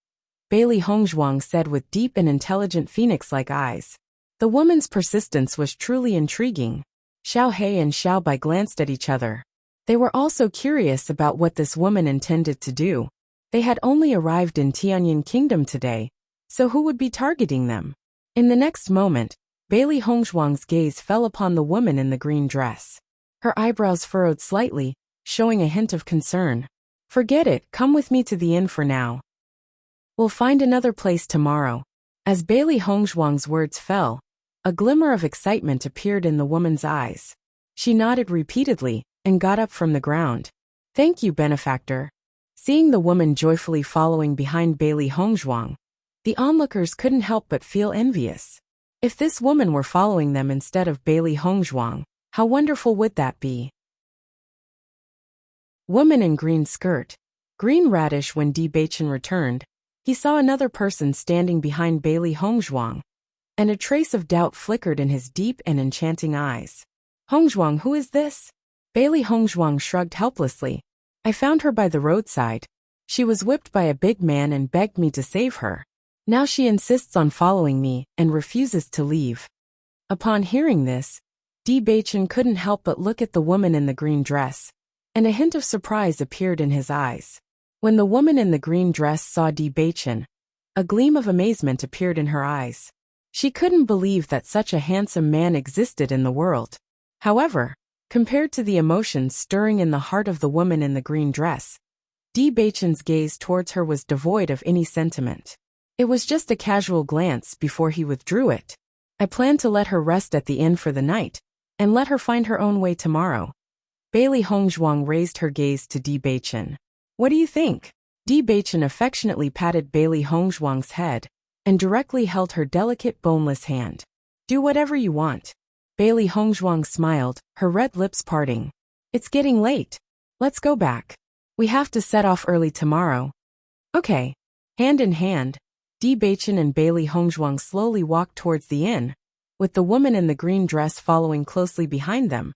Bailey Hongzhuang said with deep and intelligent phoenix-like eyes. The woman's persistence was truly intriguing. Xiao He and Xiao Bai glanced at each other. They were also curious about what this woman intended to do. They had only arrived in Tianyin Kingdom today, so who would be targeting them? In the next moment, Bailey Hongzhuang's gaze fell upon the woman in the green dress. Her eyebrows furrowed slightly, showing a hint of concern. Forget it, come with me to the inn for now. We'll find another place tomorrow. As Bailey Hongzhuang's words fell, a glimmer of excitement appeared in the woman's eyes. She nodded repeatedly and got up from the ground. Thank you, benefactor. Seeing the woman joyfully following behind Bailey Hongzhuang, the onlookers couldn't help but feel envious. If this woman were following them instead of Bailey Hongzhuang, how wonderful would that be? Woman in green skirt. Green radish. When Bewitching returned, he saw another person standing behind Bailey Hongzhuang, and a trace of doubt flickered in his deep and enchanting eyes. Hongzhuang, who is this? Bailey Hongzhuang shrugged helplessly. I found her by the roadside. She was whipped by a big man and begged me to save her. Now she insists on following me and refuses to leave. Upon hearing this, Bewitching couldn't help but look at the woman in the green dress, and a hint of surprise appeared in his eyes. When the woman in the green dress saw Bewitching, a gleam of amazement appeared in her eyes. She couldn't believe that such a handsome man existed in the world. However, compared to the emotions stirring in the heart of the woman in the green dress, Bewitching's gaze towards her was devoid of any sentiment. It was just a casual glance before he withdrew it. I plan to let her rest at the inn for the night, and let her find her own way tomorrow. Bailey Hongzhuang raised her gaze to Bewitching. What do you think? Bewitching affectionately patted Bailey Hongzhuang's head, and directly held her delicate boneless hand. Do whatever you want. Bailey Hongzhuang smiled, her red lips parting. It's getting late. Let's go back. We have to set off early tomorrow. Okay. Hand in hand, Bewitching and Bailey Hongzhuang slowly walked towards the inn, with the woman in the green dress following closely behind them,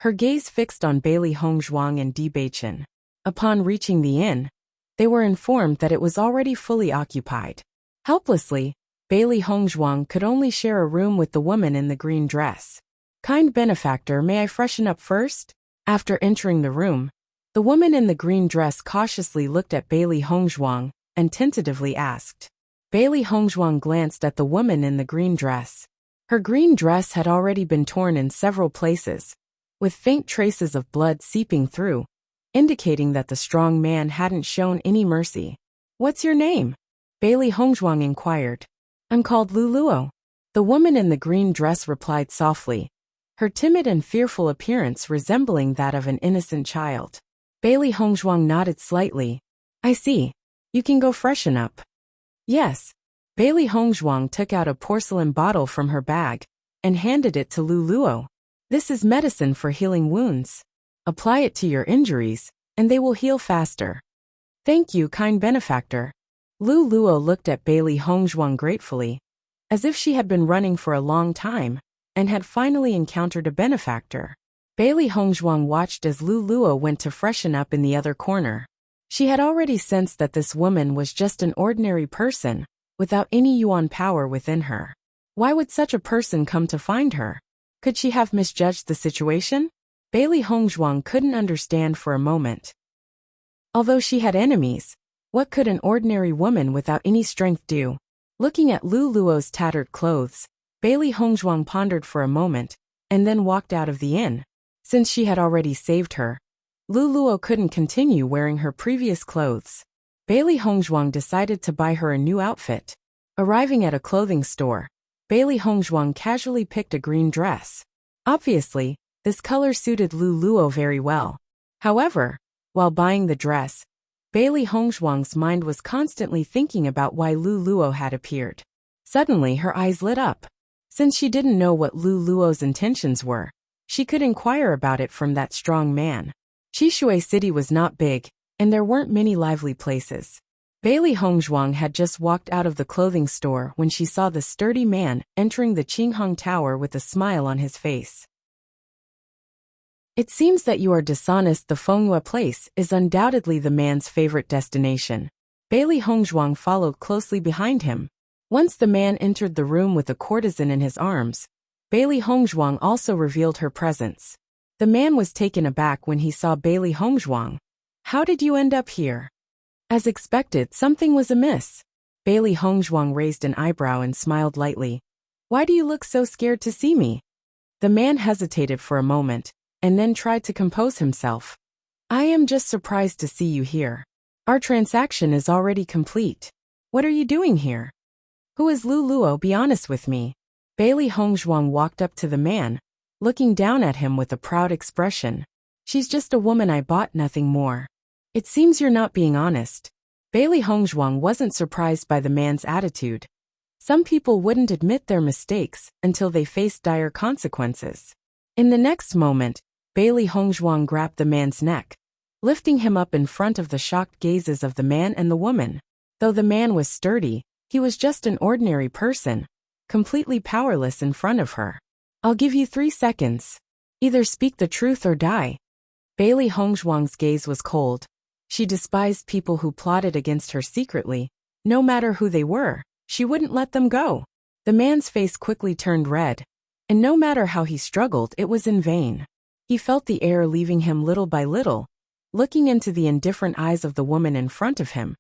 her gaze fixed on Bailey Hongzhuang and Bewitching. Upon reaching the inn, they were informed that it was already fully occupied. Helplessly, Bailey Hongzhuang could only share a room with the woman in the green dress. Kind benefactor, may I freshen up first? After entering the room, the woman in the green dress cautiously looked at Bailey Hongzhuang and tentatively asked. Bailey Hongzhuang glanced at the woman in the green dress. Her green dress had already been torn in several places, with faint traces of blood seeping through, indicating that the strong man hadn't shown any mercy. What's your name? Bailey Hongzhuang inquired. I'm called Lu Luo. The woman in the green dress replied softly, her timid and fearful appearance resembling that of an innocent child. Bailey Hongzhuang nodded slightly. I see. You can go freshen up. Yes. Bailey Hongzhuang took out a porcelain bottle from her bag and handed it to Lu Luo. This is medicine for healing wounds. Apply it to your injuries, and they will heal faster. Thank you, kind benefactor. Lu Luo looked at Bailey Hongzhuang gratefully, as if she had been running for a long time and had finally encountered a benefactor. Bailey Hongzhuang watched as Lu Luo went to freshen up in the other corner. She had already sensed that this woman was just an ordinary person, without any yuan power within her. Why would such a person come to find her? Could she have misjudged the situation? Bailey Hongzhuang couldn't understand for a moment. Although she had enemies, what could an ordinary woman without any strength do? Looking at Lu Luo's tattered clothes, Bailey Hongzhuang pondered for a moment, and then walked out of the inn. Since she had already saved her, Lu Luo couldn't continue wearing her previous clothes. Bailey Hongzhuang decided to buy her a new outfit. Arriving at a clothing store, Bailey Hongzhuang casually picked a green dress. Obviously, this color suited Lu Luo very well. However, while buying the dress, Bailey Hongzhuang's mind was constantly thinking about why Lu Luo had appeared. Suddenly her eyes lit up. Since she didn't know what Lu Luo's intentions were, she could inquire about it from that strong man. Qishui City was not big, and there weren't many lively places. Bailey Hongzhuang had just walked out of the clothing store when she saw the sturdy man entering the Qinghong Tower with a smile on his face. It seems that you are dishonest. The Fengyue place is undoubtedly the man's favorite destination. Bailey Hongzhuang followed closely behind him. Once the man entered the room with a courtesan in his arms, Bailey Hongzhuang also revealed her presence. The man was taken aback when he saw Bailey Hongzhuang. How did you end up here? As expected, something was amiss. Bailey Hongzhuang raised an eyebrow and smiled lightly. Why do you look so scared to see me? The man hesitated for a moment, and then tried to compose himself. I am just surprised to see you here. Our transaction is already complete. What are you doing here? Who is Lu Luo? Be honest with me. Bailey Hongzhuang walked up to the man, looking down at him with a proud expression. She's just a woman I bought, nothing more. It seems you're not being honest. Bailey Hongzhuang wasn't surprised by the man's attitude. Some people wouldn't admit their mistakes until they faced dire consequences. In the next moment, Bailey Hongzhuang grabbed the man's neck, lifting him up in front of the shocked gazes of the man and the woman. Though the man was sturdy, he was just an ordinary person, completely powerless in front of her. I'll give you 3 seconds. Either speak the truth or die. Bailey Hongzhuang's gaze was cold. She despised people who plotted against her secretly. No matter who they were, she wouldn't let them go. The man's face quickly turned red, and no matter how he struggled, it was in vain. He felt the air leaving him little by little. Looking into the indifferent eyes of the woman in front of him,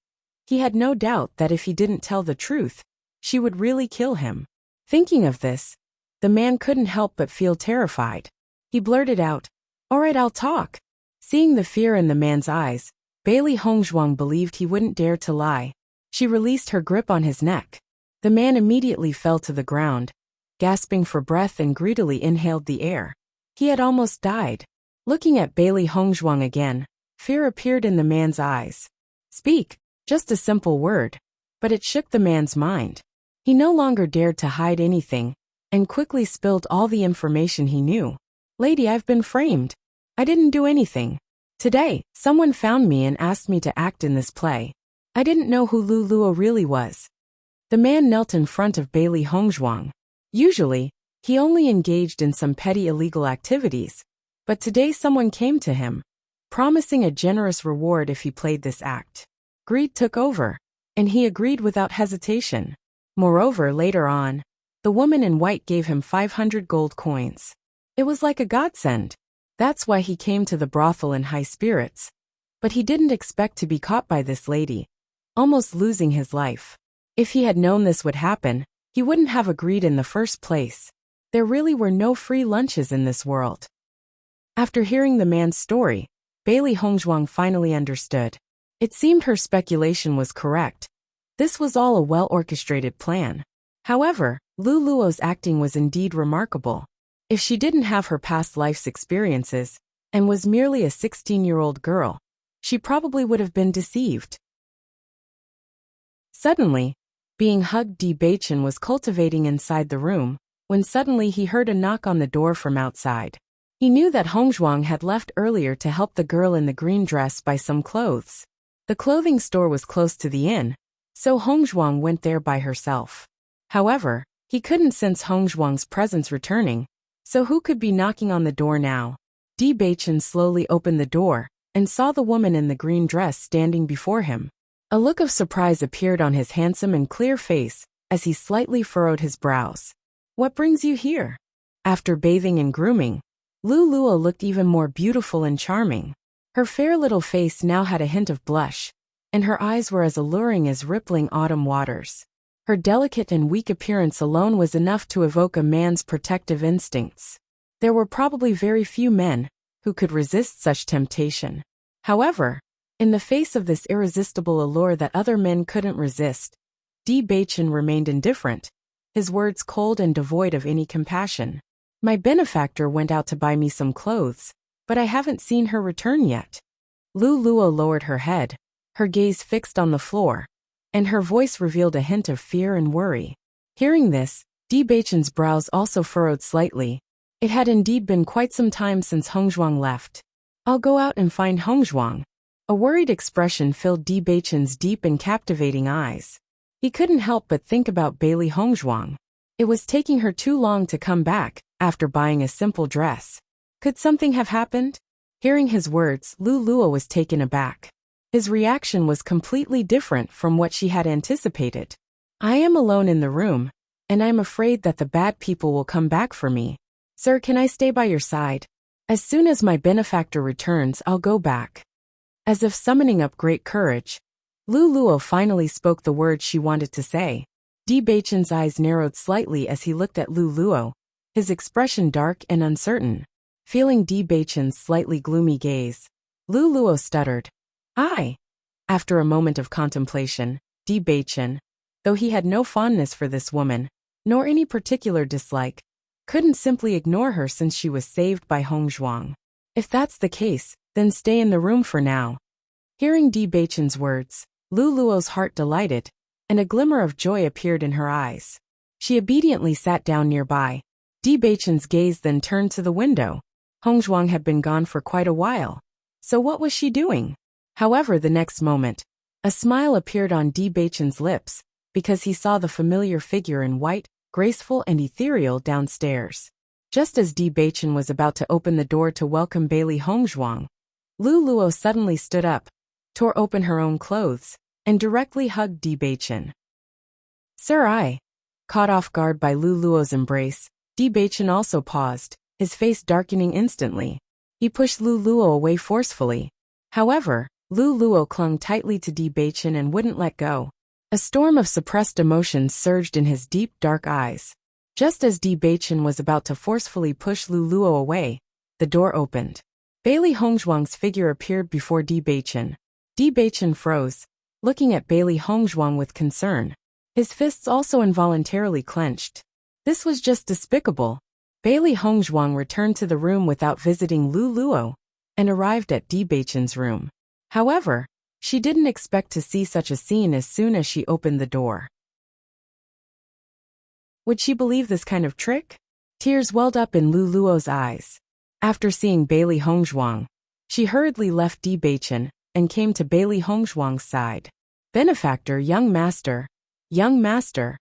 he had no doubt that if he didn't tell the truth, she would really kill him. Thinking of this, the man couldn't help but feel terrified. He blurted out, "All right, I'll talk." Seeing the fear in the man's eyes, Bailey Hongzhuang believed he wouldn't dare to lie. She released her grip on his neck. The man immediately fell to the ground, gasping for breath and greedily inhaled the air. He had almost died. Looking at Bailey Hongzhuang again, fear appeared in the man's eyes. Speak, just a simple word. But it shook the man's mind. He no longer dared to hide anything, and quickly spilled all the information he knew. Lady, I've been framed. I didn't do anything. Today, someone found me and asked me to act in this play. I didn't know who Lu Luo really was. The man knelt in front of Bailey Hongzhuang. Usually, he only engaged in some petty illegal activities, but today someone came to him, promising a generous reward if he played this act. Greed took over, and he agreed without hesitation. Moreover, later on, the woman in white gave him 500 gold coins. It was like a godsend. That's why he came to the brothel in high spirits. But he didn't expect to be caught by this lady, almost losing his life. If he had known this would happen, he wouldn't have agreed in the first place. There really were no free lunches in this world. After hearing the man's story, Bailey Hongzhuang finally understood. It seemed her speculation was correct. This was all a well-orchestrated plan. However, Lu Luo's acting was indeed remarkable. If she didn't have her past life's experiences, and was merely a 16-year-old girl, she probably would have been deceived. Suddenly, being hugged, Di Beichen was cultivating inside the room, when suddenly he heard a knock on the door from outside. He knew that Hongzhuang had left earlier to help the girl in the green dress buy some clothes. The clothing store was close to the inn, so Hongzhuang went there by herself. However, he couldn't sense Hongzhuang's presence returning, so who could be knocking on the door now? Di Beichen slowly opened the door, and saw the woman in the green dress standing before him. A look of surprise appeared on his handsome and clear face, as he slightly furrowed his brows. "What brings you here?" After bathing and grooming, Lu Luo looked even more beautiful and charming. Her fair little face now had a hint of blush, and her eyes were as alluring as rippling autumn waters. Her delicate and weak appearance alone was enough to evoke a man's protective instincts. There were probably very few men who could resist such temptation. However, in the face of this irresistible allure that other men couldn't resist, Di Beichen remained indifferent, his words cold and devoid of any compassion. "My benefactor went out to buy me some clothes, but I haven't seen her return yet." Lu Luo lowered her head, her gaze fixed on the floor, and her voice revealed a hint of fear and worry. Hearing this, Di Beichen's brows also furrowed slightly. It had indeed been quite some time since Hongzhuang left. "I'll go out and find Hongzhuang." A worried expression filled Di Beichen's deep and captivating eyes. He couldn't help but think about Bailey Hongzhuang. It was taking her too long to come back, after buying a simple dress. Could something have happened? Hearing his words, Lu Luo was taken aback. His reaction was completely different from what she had anticipated. "I am alone in the room, and I am afraid that the bad people will come back for me. Sir, can I stay by your side? As soon as my benefactor returns, I'll go back." As if summoning up great courage, Lu Luo finally spoke the words she wanted to say. Di Beichen's eyes narrowed slightly as he looked at Lu Luo, his expression dark and uncertain. Feeling Di Beichen's slightly gloomy gaze, Lu Luo stuttered, "I." After a moment of contemplation, Di Beichen, though he had no fondness for this woman, nor any particular dislike, couldn't simply ignore her since she was saved by Hongzhuang. "If that's the case, then stay in the room for now." Hearing Di Beichen's words, Lu Luo's heart delighted, and a glimmer of joy appeared in her eyes. She obediently sat down nearby. Di Beichen's gaze then turned to the window. Hongzhuang had been gone for quite a while. So what was she doing? However, the next moment, a smile appeared on Di Beichen's lips, because he saw the familiar figure in white, graceful and ethereal downstairs. Just as Di Beichen was about to open the door to welcome Bailey Hongzhuang, Lu Luo suddenly stood up, tore open her own clothes, and directly hugged Di Beichen. "Sir, I." Caught off guard by Lu Luo's embrace, Di Beichen also paused, his face darkening instantly. He pushed Lu Luo away forcefully. However, Lu Luo clung tightly to Di Beichen and wouldn't let go. A storm of suppressed emotions surged in his deep, dark eyes. Just as Di Beichen was about to forcefully push Lu Luo away, the door opened. Bailey Hongzhuang's figure appeared before Di Beichen. Di Beichen froze, looking at Bailey Hongzhuang with concern. His fists also involuntarily clenched. This was just despicable. Bailey Hongzhuang returned to the room without visiting Lu Luo, and arrived at Di Beichen's room. However, she didn't expect to see such a scene as soon as she opened the door. Would she believe this kind of trick? Tears welled up in Lu Luo's eyes. After seeing Bailey Hongzhuang, she hurriedly left Di Beichen and came to Bailey Hongzhuang's side. "Benefactor, young master." "Young master."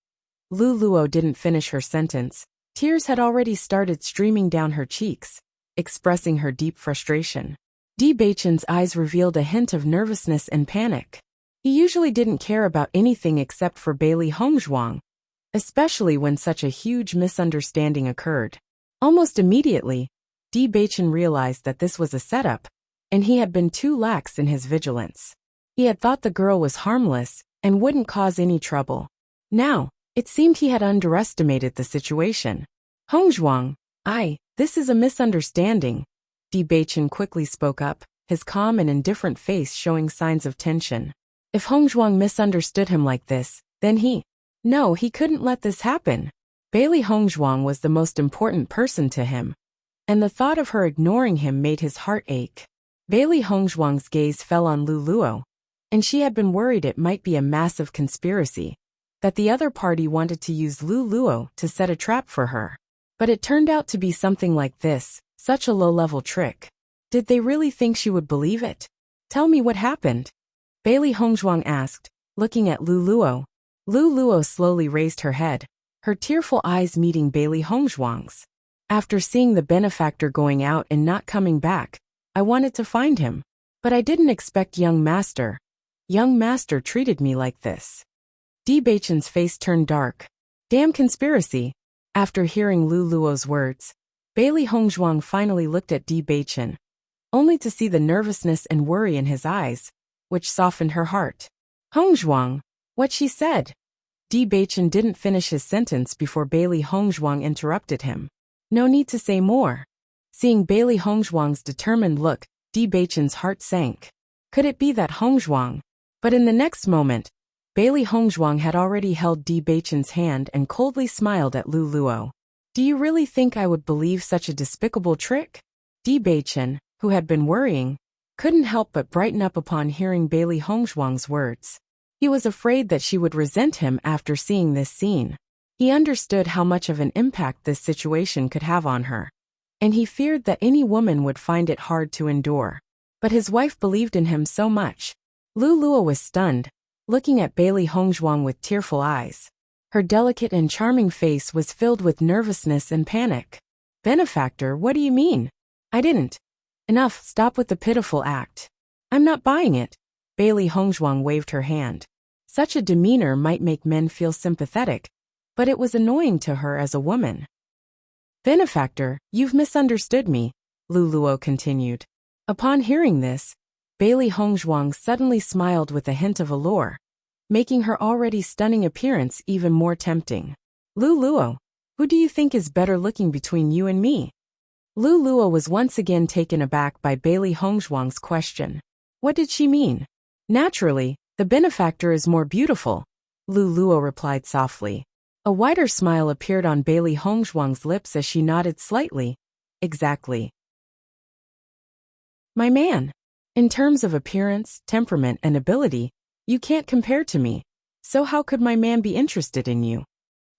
Lu Luo didn't finish her sentence. Tears had already started streaming down her cheeks, expressing her deep frustration. Di Beichen's eyes revealed a hint of nervousness and panic. He usually didn't care about anything except for Bailey Hongzhuang, especially when such a huge misunderstanding occurred. Almost immediately, Bewitching realized that this was a setup, and he had been too lax in his vigilance. He had thought the girl was harmless and wouldn't cause any trouble. Now, it seemed he had underestimated the situation. Hongzhuang, this is a misunderstanding. Bewitching quickly spoke up, his calm and indifferent face showing signs of tension. If Hongzhuang misunderstood him like this, then he couldn't let this happen. Bailey Hongzhuang was the most important person to him, and the thought of her ignoring him made his heart ache. Bailey Hongzhuang's gaze fell on Lu Luo, and she had been worried it might be a massive conspiracy, that the other party wanted to use Lu Luo to set a trap for her. But it turned out to be something like this, such a low-level trick. Did they really think she would believe it? Tell me what happened. Bailey Hongzhuang asked, looking at Lu Luo. Lu Luo slowly raised her head, her tearful eyes meeting Bailey Hongzhuang's. After seeing the benefactor going out and not coming back, I wanted to find him. But I didn't expect young master treated me like this. Bewitching's face turned dark. Damn conspiracy. After hearing Lu Luo's words, Bailey Hongzhuang finally looked at Bewitching, only to see the nervousness and worry in his eyes, which softened her heart. Hongzhuang, what she said. Bewitching didn't finish his sentence before Bailey Hongzhuang interrupted him. No need to say more. Seeing Bailey Hongzhuang's determined look, Bewitching's heart sank. Could it be that Hongzhuang? But in the next moment, Bailey Hongzhuang had already held Bewitching's hand and coldly smiled at Lu Luo. Do you really think I would believe such a despicable trick? Bewitching, who had been worrying, couldn't help but brighten up upon hearing Bailey Hongzhuang's words. He was afraid that she would resent him after seeing this scene. He understood how much of an impact this situation could have on her, and he feared that any woman would find it hard to endure. But his wife believed in him so much. Lu Luo was stunned, looking at Bailey Hongzhuang with tearful eyes. Her delicate and charming face was filled with nervousness and panic. Benefactor, what do you mean? I didn't. Enough, stop with the pitiful act. I'm not buying it. Bailey Hongzhuang waved her hand. Such a demeanor might make men feel sympathetic, but it was annoying to her as a woman. Benefactor, you've misunderstood me, Lu Luo continued. Upon hearing this, Bailey Hongzhuang suddenly smiled with a hint of allure, making her already stunning appearance even more tempting. Lu Luo, who do you think is better looking between you and me? Lu Luo was once again taken aback by Bailey Hongzhuang's question. What did she mean? Naturally, the benefactor is more beautiful, Lu Luo replied softly. A wider smile appeared on Bailey Hongzhuang's lips as she nodded slightly. Exactly. My man. In terms of appearance, temperament, and ability, you can't compare to me. So how could my man be interested in you?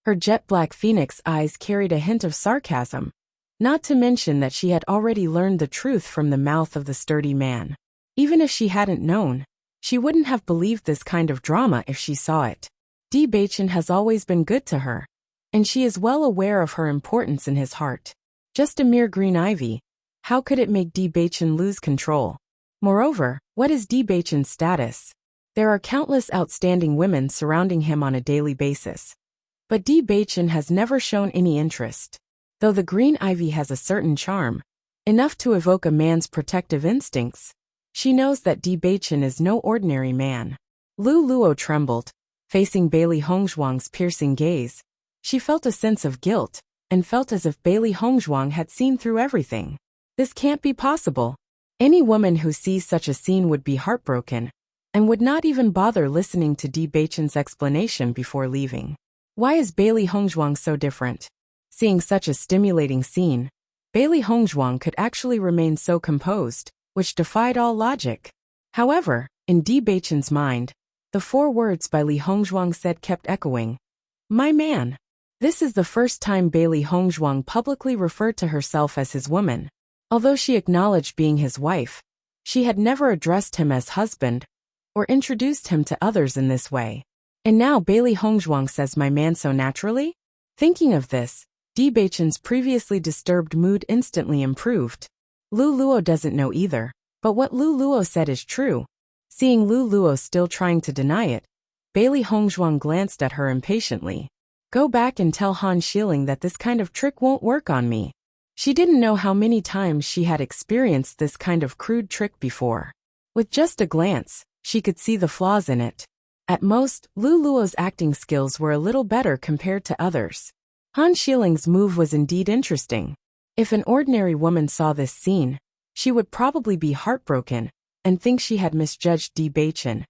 Her jet-black phoenix eyes carried a hint of sarcasm, not to mention that she had already learned the truth from the mouth of the sturdy man. Even if she hadn't known, she wouldn't have believed this kind of drama if she saw it. Bewitching has always been good to her, and she is well aware of her importance in his heart. Just a mere green ivy, how could it make Bewitching lose control? Moreover, what is Bewitching's status? There are countless outstanding women surrounding him on a daily basis. But Bewitching has never shown any interest. Though the green ivy has a certain charm, enough to evoke a man's protective instincts, she knows that Bewitching is no ordinary man. Lu Luo trembled, facing Bailey Hongzhuang's piercing gaze. She felt a sense of guilt, and felt as if Bailey Hongzhuang had seen through everything. This can't be possible. Any woman who sees such a scene would be heartbroken, and would not even bother listening to Bewitching's explanation before leaving. Why is Bailey Hongzhuang so different? Seeing such a stimulating scene, Bailey Hongzhuang could actually remain so composed, which defied all logic. However, in Bewitching's mind, the 4 words Bailey Hongzhuang said kept echoing. My man. This is the first time Bailey Hongzhuang publicly referred to herself as his woman. Although she acknowledged being his wife, she had never addressed him as husband, or introduced him to others in this way. And now Bailey Hongzhuang says my man so naturally? Thinking of this, Bewitching's previously disturbed mood instantly improved. Lu Luo doesn't know either, but what Lu Luo said is true. Seeing Lu Luo still trying to deny it, Bailey Hongzhuang glanced at her impatiently. Go back and tell Han Shilling that this kind of trick won't work on me. She didn't know how many times she had experienced this kind of crude trick before. With just a glance, she could see the flaws in it. At most, Lu Luo's acting skills were a little better compared to others. Han Shiling's move was indeed interesting. If an ordinary woman saw this scene, she would probably be heartbroken and think she had misjudged Di Baichen,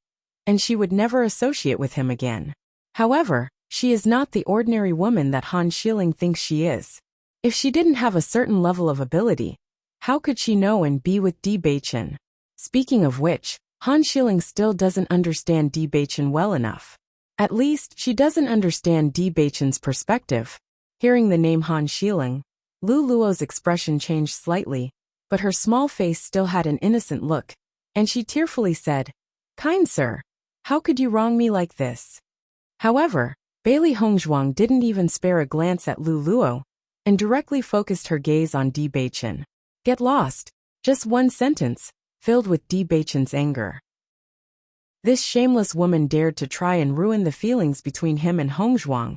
and she would never associate with him again. However, she is not the ordinary woman that Han Shiling thinks she is. If she didn't have a certain level of ability, how could she know and be with Di Baichen? Speaking of which, Han Shiling still doesn't understand Di Baichen well enough. At least, she doesn't understand Di Baichen's perspective. Hearing the name Han Shiling, Lu Luo's expression changed slightly, but her small face still had an innocent look, and she tearfully said, "Kind sir, how could you wrong me like this?" However, Bailey Hongzhuang didn't even spare a glance at Lu Luo, and directly focused her gaze on Di Baichen. "Get lost." Just one sentence, filled with Di Baichen's anger. This shameless woman dared to try and ruin the feelings between him and Hongzhuang.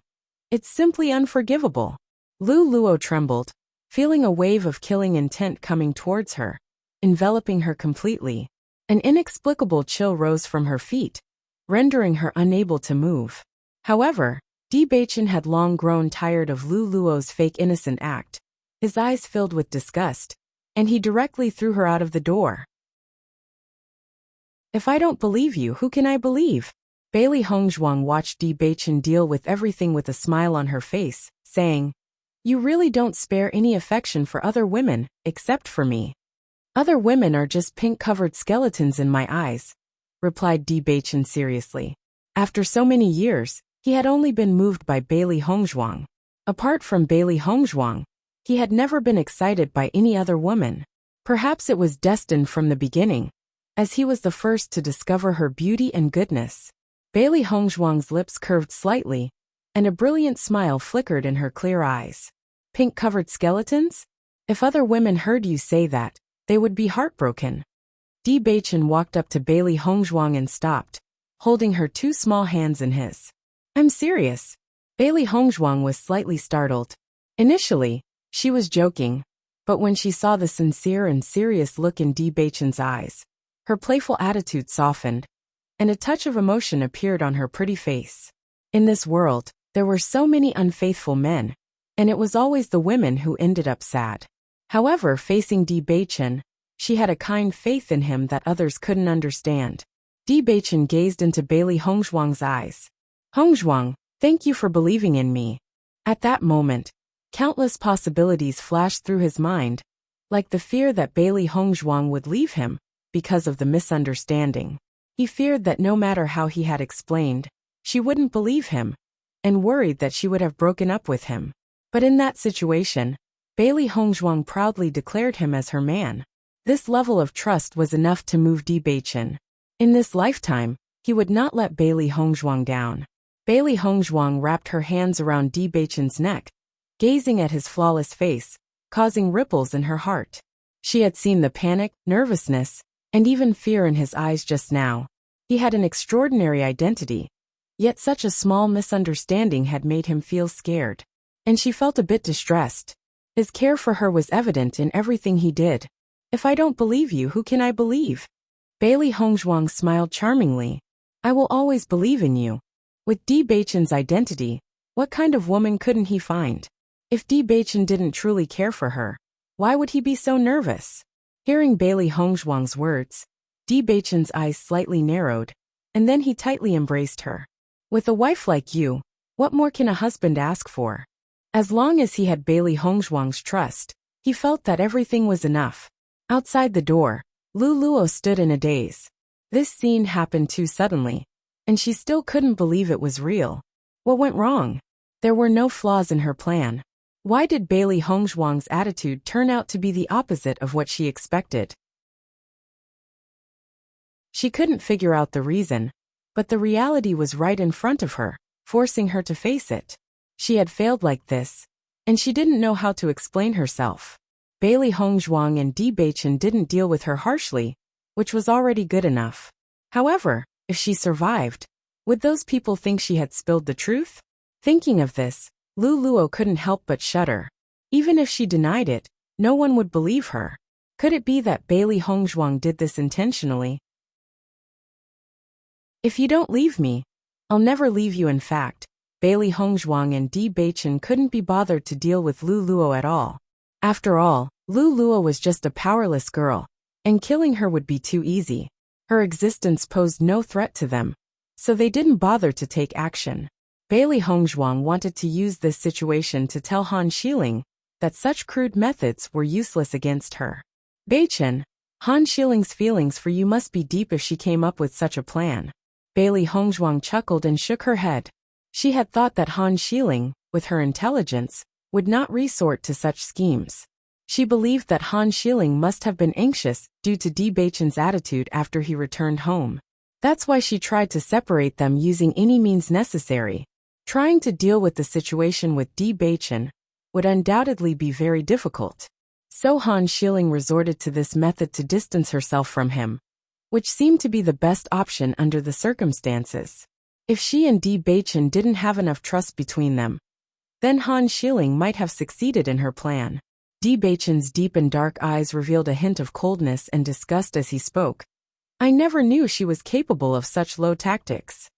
It's simply unforgivable. Lu Luo trembled, feeling a wave of killing intent coming towards her, enveloping her completely. An inexplicable chill rose from her feet, rendering her unable to move. However, Di Baichen had long grown tired of Lu Luo's fake innocent act. His eyes filled with disgust, and he directly threw her out of the door. "If I don't believe you, who can I believe?" Bailey Hongzhuang watched Di Baichen deal with everything with a smile on her face, saying, "You really don't spare any affection for other women, except for me." "Other women are just pink-covered skeletons in my eyes," replied Di Baichen seriously. After so many years, he had only been moved by Bailey Hongzhuang. Apart from Bailey Hongzhuang, he had never been excited by any other woman. Perhaps it was destined from the beginning, as he was the first to discover her beauty and goodness. Bailey Hongzhuang's lips curved slightly, and a brilliant smile flickered in her clear eyes. "Pink-covered skeletons? If other women heard you say that, they would be heartbroken." Di Baichen walked up to Bailey Hongzhuang and stopped, holding her two small hands in his. "I'm serious." Bailey Hongzhuang was slightly startled. Initially, she was joking, but when she saw the sincere and serious look in Di Baichen's eyes, her playful attitude softened, and a touch of emotion appeared on her pretty face. In this world, there were so many unfaithful men, and it was always the women who ended up sad. However, facing Di Baichen, she had a kind faith in him that others couldn't understand. Di Baichen gazed into Bailey Hongzhuang's eyes. "Hongzhuang, thank you for believing in me." At that moment, countless possibilities flashed through his mind, like the fear that Bailey Hongzhuang would leave him because of the misunderstanding. He feared that no matter how he had explained, she wouldn't believe him, and worried that she would have broken up with him. But in that situation, Bailey Hongzhuang proudly declared him as her man. This level of trust was enough to move Di Baichen. In this lifetime, he would not let Bailey Hongzhuang down. Bailey Hongzhuang wrapped her hands around Di Baichen's neck, gazing at his flawless face, causing ripples in her heart. She had seen the panic, nervousness, and even fear in his eyes just now. He had an extraordinary identity, yet such a small misunderstanding had made him feel scared. And she felt a bit distressed. His care for her was evident in everything he did. "If I don't believe you, who can I believe?" Bailey Hongzhuang smiled charmingly. "I will always believe in you." With Di Baichen's identity, what kind of woman couldn't he find? If Di Baichen didn't truly care for her, why would he be so nervous? Hearing Bailey Hongzhuang's words, Di Baichen's eyes slightly narrowed, and then he tightly embraced her. "With a wife like you, what more can a husband ask for?" As long as he had Bailey Hongzhuang's trust, he felt that everything was enough. Outside the door, Lu Luo stood in a daze. This scene happened too suddenly, and she still couldn't believe it was real. What went wrong? There were no flaws in her plan. Why did Bailey Hongzhuang's attitude turn out to be the opposite of what she expected? She couldn't figure out the reason, but the reality was right in front of her, forcing her to face it. She had failed like this, and she didn't know how to explain herself. Bailey Hongzhuang and Di Baichen didn't deal with her harshly, which was already good enough. However, if she survived, would those people think she had spilled the truth? Thinking of this, Lu Luo couldn't help but shudder. Even if she denied it, no one would believe her. Could it be that Bailey Hongzhuang did this intentionally? If you don't leave me, I'll never leave you. In fact, Bailey Hongzhuang and Di Beichen couldn't be bothered to deal with Lu Luo at all. After all, Lu Luo was just a powerless girl, and killing her would be too easy. Her existence posed no threat to them, so they didn't bother to take action. Bailey Hongzhuang wanted to use this situation to tell Han Xiling that such crude methods were useless against her. Beichen, Han Xiling's feelings for you must be deep if she came up with such a plan. Bailey Hongzhuang chuckled and shook her head. She had thought that Han Xiling, with her intelligence, would not resort to such schemes. She believed that Han Xiling must have been anxious due to Di Beichen's attitude after he returned home. That's why she tried to separate them using any means necessary. Trying to deal with the situation with Di Beichen would undoubtedly be very difficult. So Han Xiling resorted to this method to distance herself from him, which seemed to be the best option under the circumstances. If she and Di Beichen didn't have enough trust between them, then Han Xiling might have succeeded in her plan. Di Beichen's deep and dark eyes revealed a hint of coldness and disgust as he spoke. I never knew she was capable of such low tactics.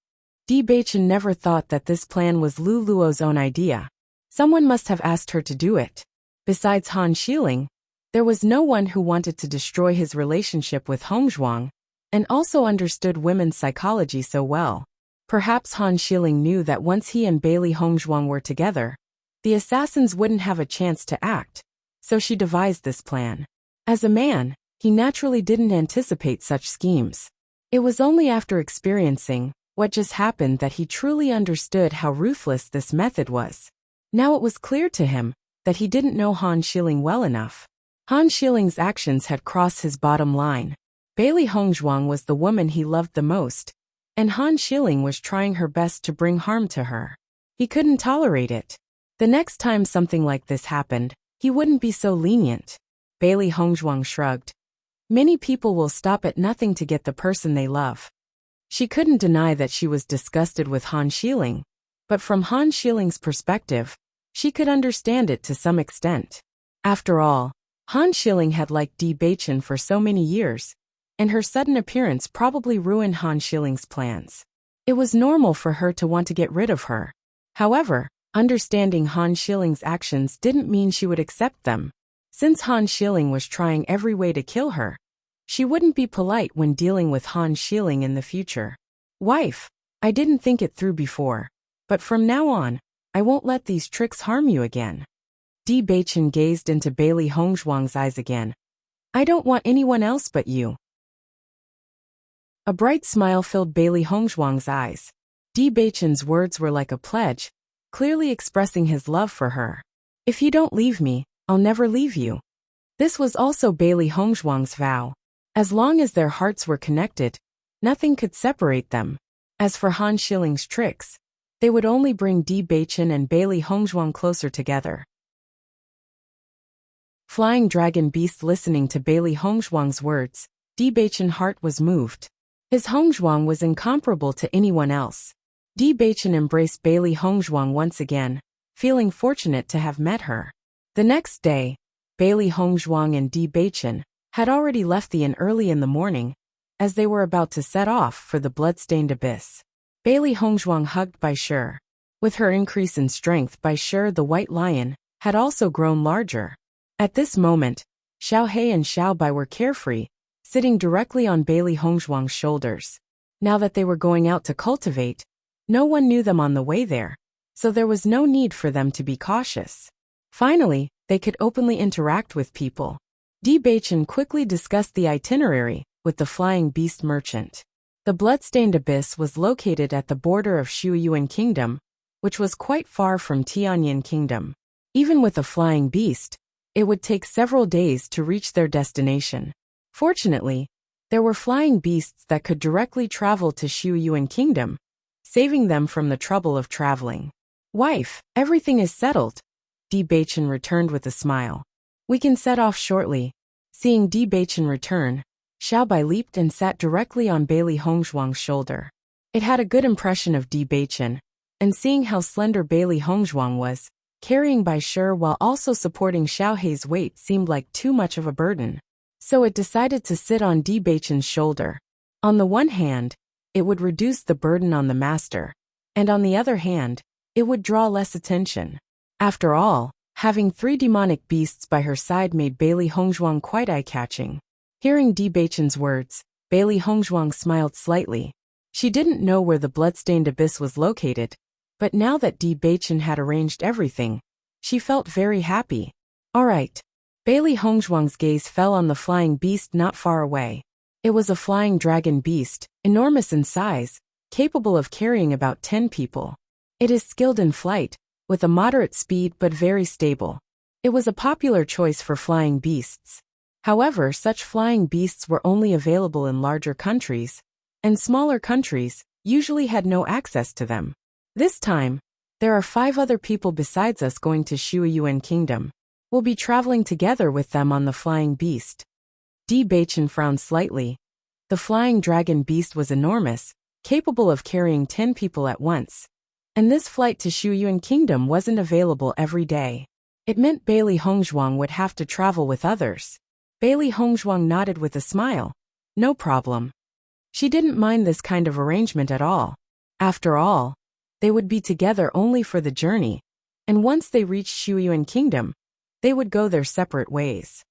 Di Beichen never thought that this plan was Lu Luo's own idea. Someone must have asked her to do it. Besides Han Xiling, there was no one who wanted to destroy his relationship with Hongzhuang, and also understood women's psychology so well. Perhaps Han Xiling knew that once he and Bailey Hongzhuang were together, the assassins wouldn't have a chance to act, so she devised this plan. As a man, he naturally didn't anticipate such schemes. It was only after experiencing what just happened that he truly understood how ruthless this method was. Now it was clear to him that he didn't know Han Xiling well enough. Han Xiling's actions had crossed his bottom line. Bailey Hongzhuang was the woman he loved the most, and Han Xiling was trying her best to bring harm to her. He couldn't tolerate it. The next time something like this happened, he wouldn't be so lenient. Bailey Hongzhuang shrugged. Many people will stop at nothing to get the person they love. She couldn't deny that she was disgusted with Han Xiling, but from Han Xiling's perspective, she could understand it to some extent. After all, Han Xiling had liked Di Beichen for so many years, and her sudden appearance probably ruined Han Xiling's plans. It was normal for her to want to get rid of her. However, understanding Han Xiling's actions didn't mean she would accept them. Since Han Xiling was trying every way to kill her, she wouldn't be polite when dealing with Han Xiling in the future. Wife, I didn't think it through before, but from now on, I won't let these tricks harm you again. Di Beichen gazed into Bailey Hongzhuang's eyes again. I don't want anyone else but you. A bright smile filled Bailey Hongzhuang's eyes. Di Beichen's words were like a pledge, clearly expressing his love for her. If you don't leave me, I'll never leave you. This was also Bailey Hongzhuang's vow. As long as their hearts were connected, nothing could separate them. As for Han Xiling's tricks, they would only bring Di Beichen and Bailey Hongzhuang closer together. Flying Dragon Beast listening to Bailey Hongzhuang's words, Di Beichen's heart was moved. His Hongzhuang was incomparable to anyone else. Di Beichen embraced Bailey Hongzhuang once again, feeling fortunate to have met her. The next day, Bailey Hongzhuang and Di Beichen had already left the inn early in the morning, as they were about to set off for the blood-stained abyss. Bailey Hongzhuang hugged Bai Shi. With her increase in strength, Bai Shi the white lion had also grown larger. At this moment, Xiao He and Xiao Bai were carefree, sitting directly on Bailey Hongzhuang's shoulders. Now that they were going out to cultivate, no one knew them on the way there, so there was no need for them to be cautious. Finally, they could openly interact with people. Di Beichen quickly discussed the itinerary with the flying beast merchant. The blood-stained abyss was located at the border of Shuyuan Kingdom, which was quite far from Tianyin Kingdom. Even with a flying beast, it would take several days to reach their destination. Fortunately, there were flying beasts that could directly travel to Shuyuan Kingdom, saving them from the trouble of traveling. Wife, everything is settled. Di Beichen returned with a smile. We can set off shortly. Seeing Di Beichen return, Xiao Bai leaped and sat directly on Bailey Hongzhuang's shoulder. It had a good impression of Di Beichen, and seeing how slender Bailey Hongzhuang was, Carrying Bai Shi while also supporting Xiaohei's weight seemed like too much of a burden. So it decided to sit on Debaichen's shoulder. On the one hand, it would reduce the burden on the master, and on the other hand, it would draw less attention. After all, having 3 demonic beasts by her side made Bailey Hongzhuang quite eye-catching. Hearing Debaichen's words, Bailey Hongzhuang smiled slightly. She didn't know where the bloodstained abyss was located, but now that Debaichen had arranged everything, she felt very happy. All right. Bailey Hongzhuang's gaze fell on the flying beast not far away. It was a flying dragon beast, enormous in size, capable of carrying about 10 people. It is skilled in flight, with a moderate speed but very stable. It was a popular choice for flying beasts. However, such flying beasts were only available in larger countries, and smaller countries usually had no access to them. This time, there are 5 other people besides us going to Shuiyuan Kingdom. We'll be traveling together with them on the flying beast. Debaichen frowned slightly. The flying dragon beast was enormous, capable of carrying 10 people at once. And this flight to Shuiyuan Kingdom wasn't available every day. It meant Bailey Hongzhuang would have to travel with others. Bailey Hongzhuang nodded with a smile. No problem. She didn't mind this kind of arrangement at all. After all, they would be together only for the journey, and once they reached Shuiyuan Kingdom, they would go their separate ways.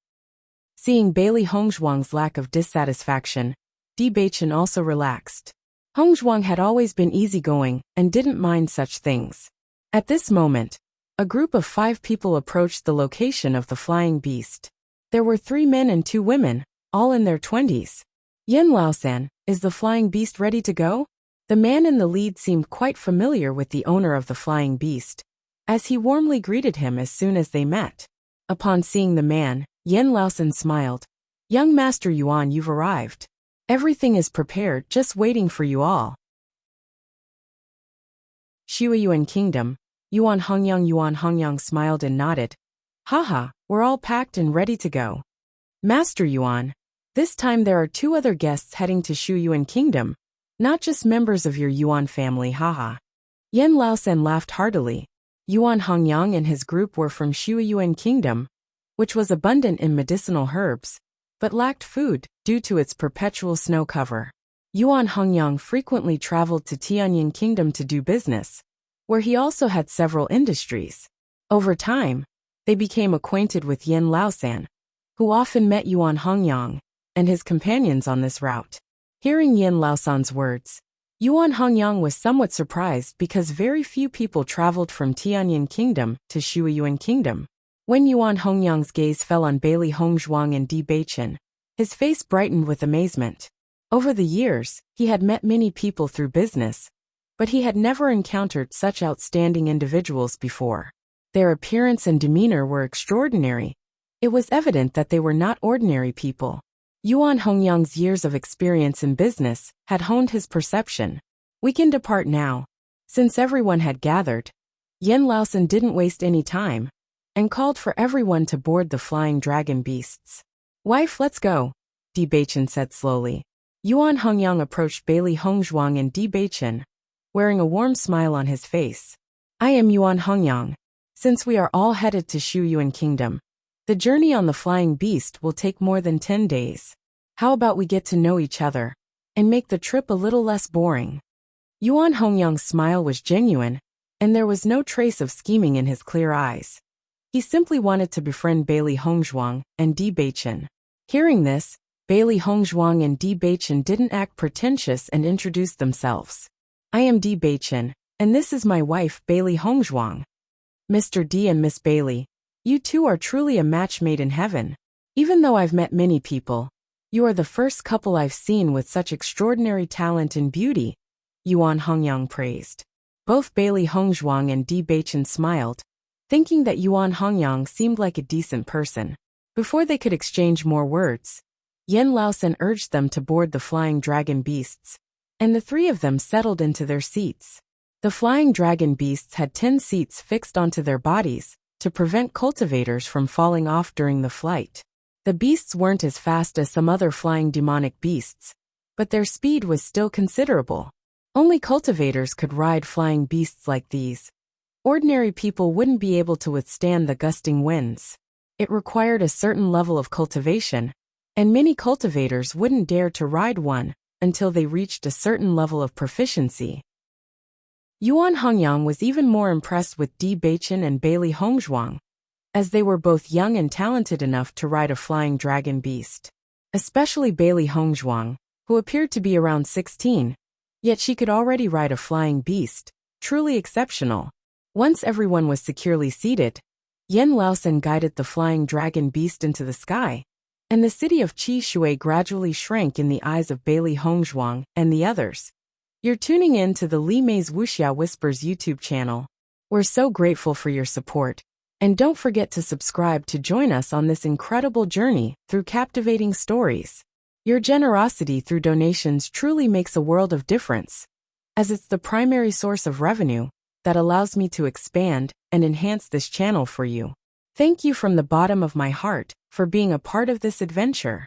Seeing Bailey Hongzhuang's lack of dissatisfaction, Debaichen also relaxed. Hongzhuang had always been easygoing and didn't mind such things. At this moment, a group of 5 people approached the location of the flying beast. There were 3 men and 2 women, all in their 20s. Yin Laosan, is the flying beast ready to go? The man in the lead seemed quite familiar with the owner of the flying beast, as he warmly greeted him as soon as they met. Upon seeing the man, Yin Laosan smiled. Young Master Yuan, you've arrived. Everything is prepared, just waiting for you all. Shuiyuan Kingdom, Yuan Hongyang smiled and nodded. Haha, we're all packed and ready to go. Master Yuan, this time there are 2 other guests heading to Shuiyuan Kingdom, not just members of your Yuan family, haha. Yin Laosan laughed heartily. Yuan Hongyang and his group were from Shuiyuan Kingdom, which was abundant in medicinal herbs, but lacked food due to its perpetual snow cover. Yuan Hongyang frequently traveled to Tianyin Kingdom to do business, where he also had several industries. Over time, they became acquainted with Yin Laosan, who often met Yuan Hongyang and his companions on this route. Hearing Yin Laosan's words, Yuan Hongyang was somewhat surprised because very few people traveled from Tianyin Kingdom to Shuiyuan Kingdom. When Yuan Hongyang's gaze fell on Bailey Hongzhuang and Debaichen, his face brightened with amazement. Over the years, he had met many people through business, but he had never encountered such outstanding individuals before. Their appearance and demeanor were extraordinary. It was evident that they were not ordinary people. Yuan Hongyang's years of experience in business had honed his perception. We can depart now. Since everyone had gathered, Yin Laosan didn't waste any time, and called for everyone to board the flying dragon beasts. Wife, let's go, Debaichen said slowly. Yuan Hongyang approached Bailey Hongzhuang and Debaichen, wearing a warm smile on his face. I am Yuan Hongyang. Since we are all headed to Shuiyuan Kingdom, the journey on the flying beast will take more than 10 days. How about we get to know each other, and make the trip a little less boring? Yuan Hongyang's smile was genuine, and there was no trace of scheming in his clear eyes. He simply wanted to befriend Bailey Hongzhuang and Debaichen. Hearing this, Bailey Hongzhuang and Debaichen didn't act pretentious and introduced themselves. I am Debaichen, and this is my wife, Bailey Hongzhuang. Mr. D and Miss Bailey, you two are truly a match made in heaven. Even though I've met many people, you are the first couple I've seen with such extraordinary talent and beauty, Yuan Hongyang praised. Both Bailey Hongzhuang and Debaichen smiled, thinking that Yuan Hongyang seemed like a decent person. Before they could exchange more words, Yin Laosan urged them to board the flying dragon beasts, and the 3 of them settled into their seats. The flying dragon beasts had 10 seats fixed onto their bodies to prevent cultivators from falling off during the flight. The beasts weren't as fast as some other flying demonic beasts, but their speed was still considerable. Only cultivators could ride flying beasts like these. Ordinary people wouldn't be able to withstand the gusting winds. It required a certain level of cultivation, and many cultivators wouldn't dare to ride one until they reached a certain level of proficiency. Yuan Hongyang was even more impressed with Di Beichen and Bailey Hongzhuang, as they were both young and talented enough to ride a flying dragon beast. Especially Bailey Hongzhuang, who appeared to be around 16, yet she could already ride a flying beast, truly exceptional. Once everyone was securely seated, Yen Laosen guided the flying dragon beast into the sky, and the city of Qi Shui gradually shrank in the eyes of Bailey Hongzhuang and the others. You're tuning in to the Li Mei's Wuxia Whispers YouTube channel. We're so grateful for your support, and don't forget to subscribe to join us on this incredible journey through captivating stories. Your generosity through donations truly makes a world of difference, as it's the primary source of revenue that allows me to expand and enhance this channel for you. Thank you from the bottom of my heart for being a part of this adventure.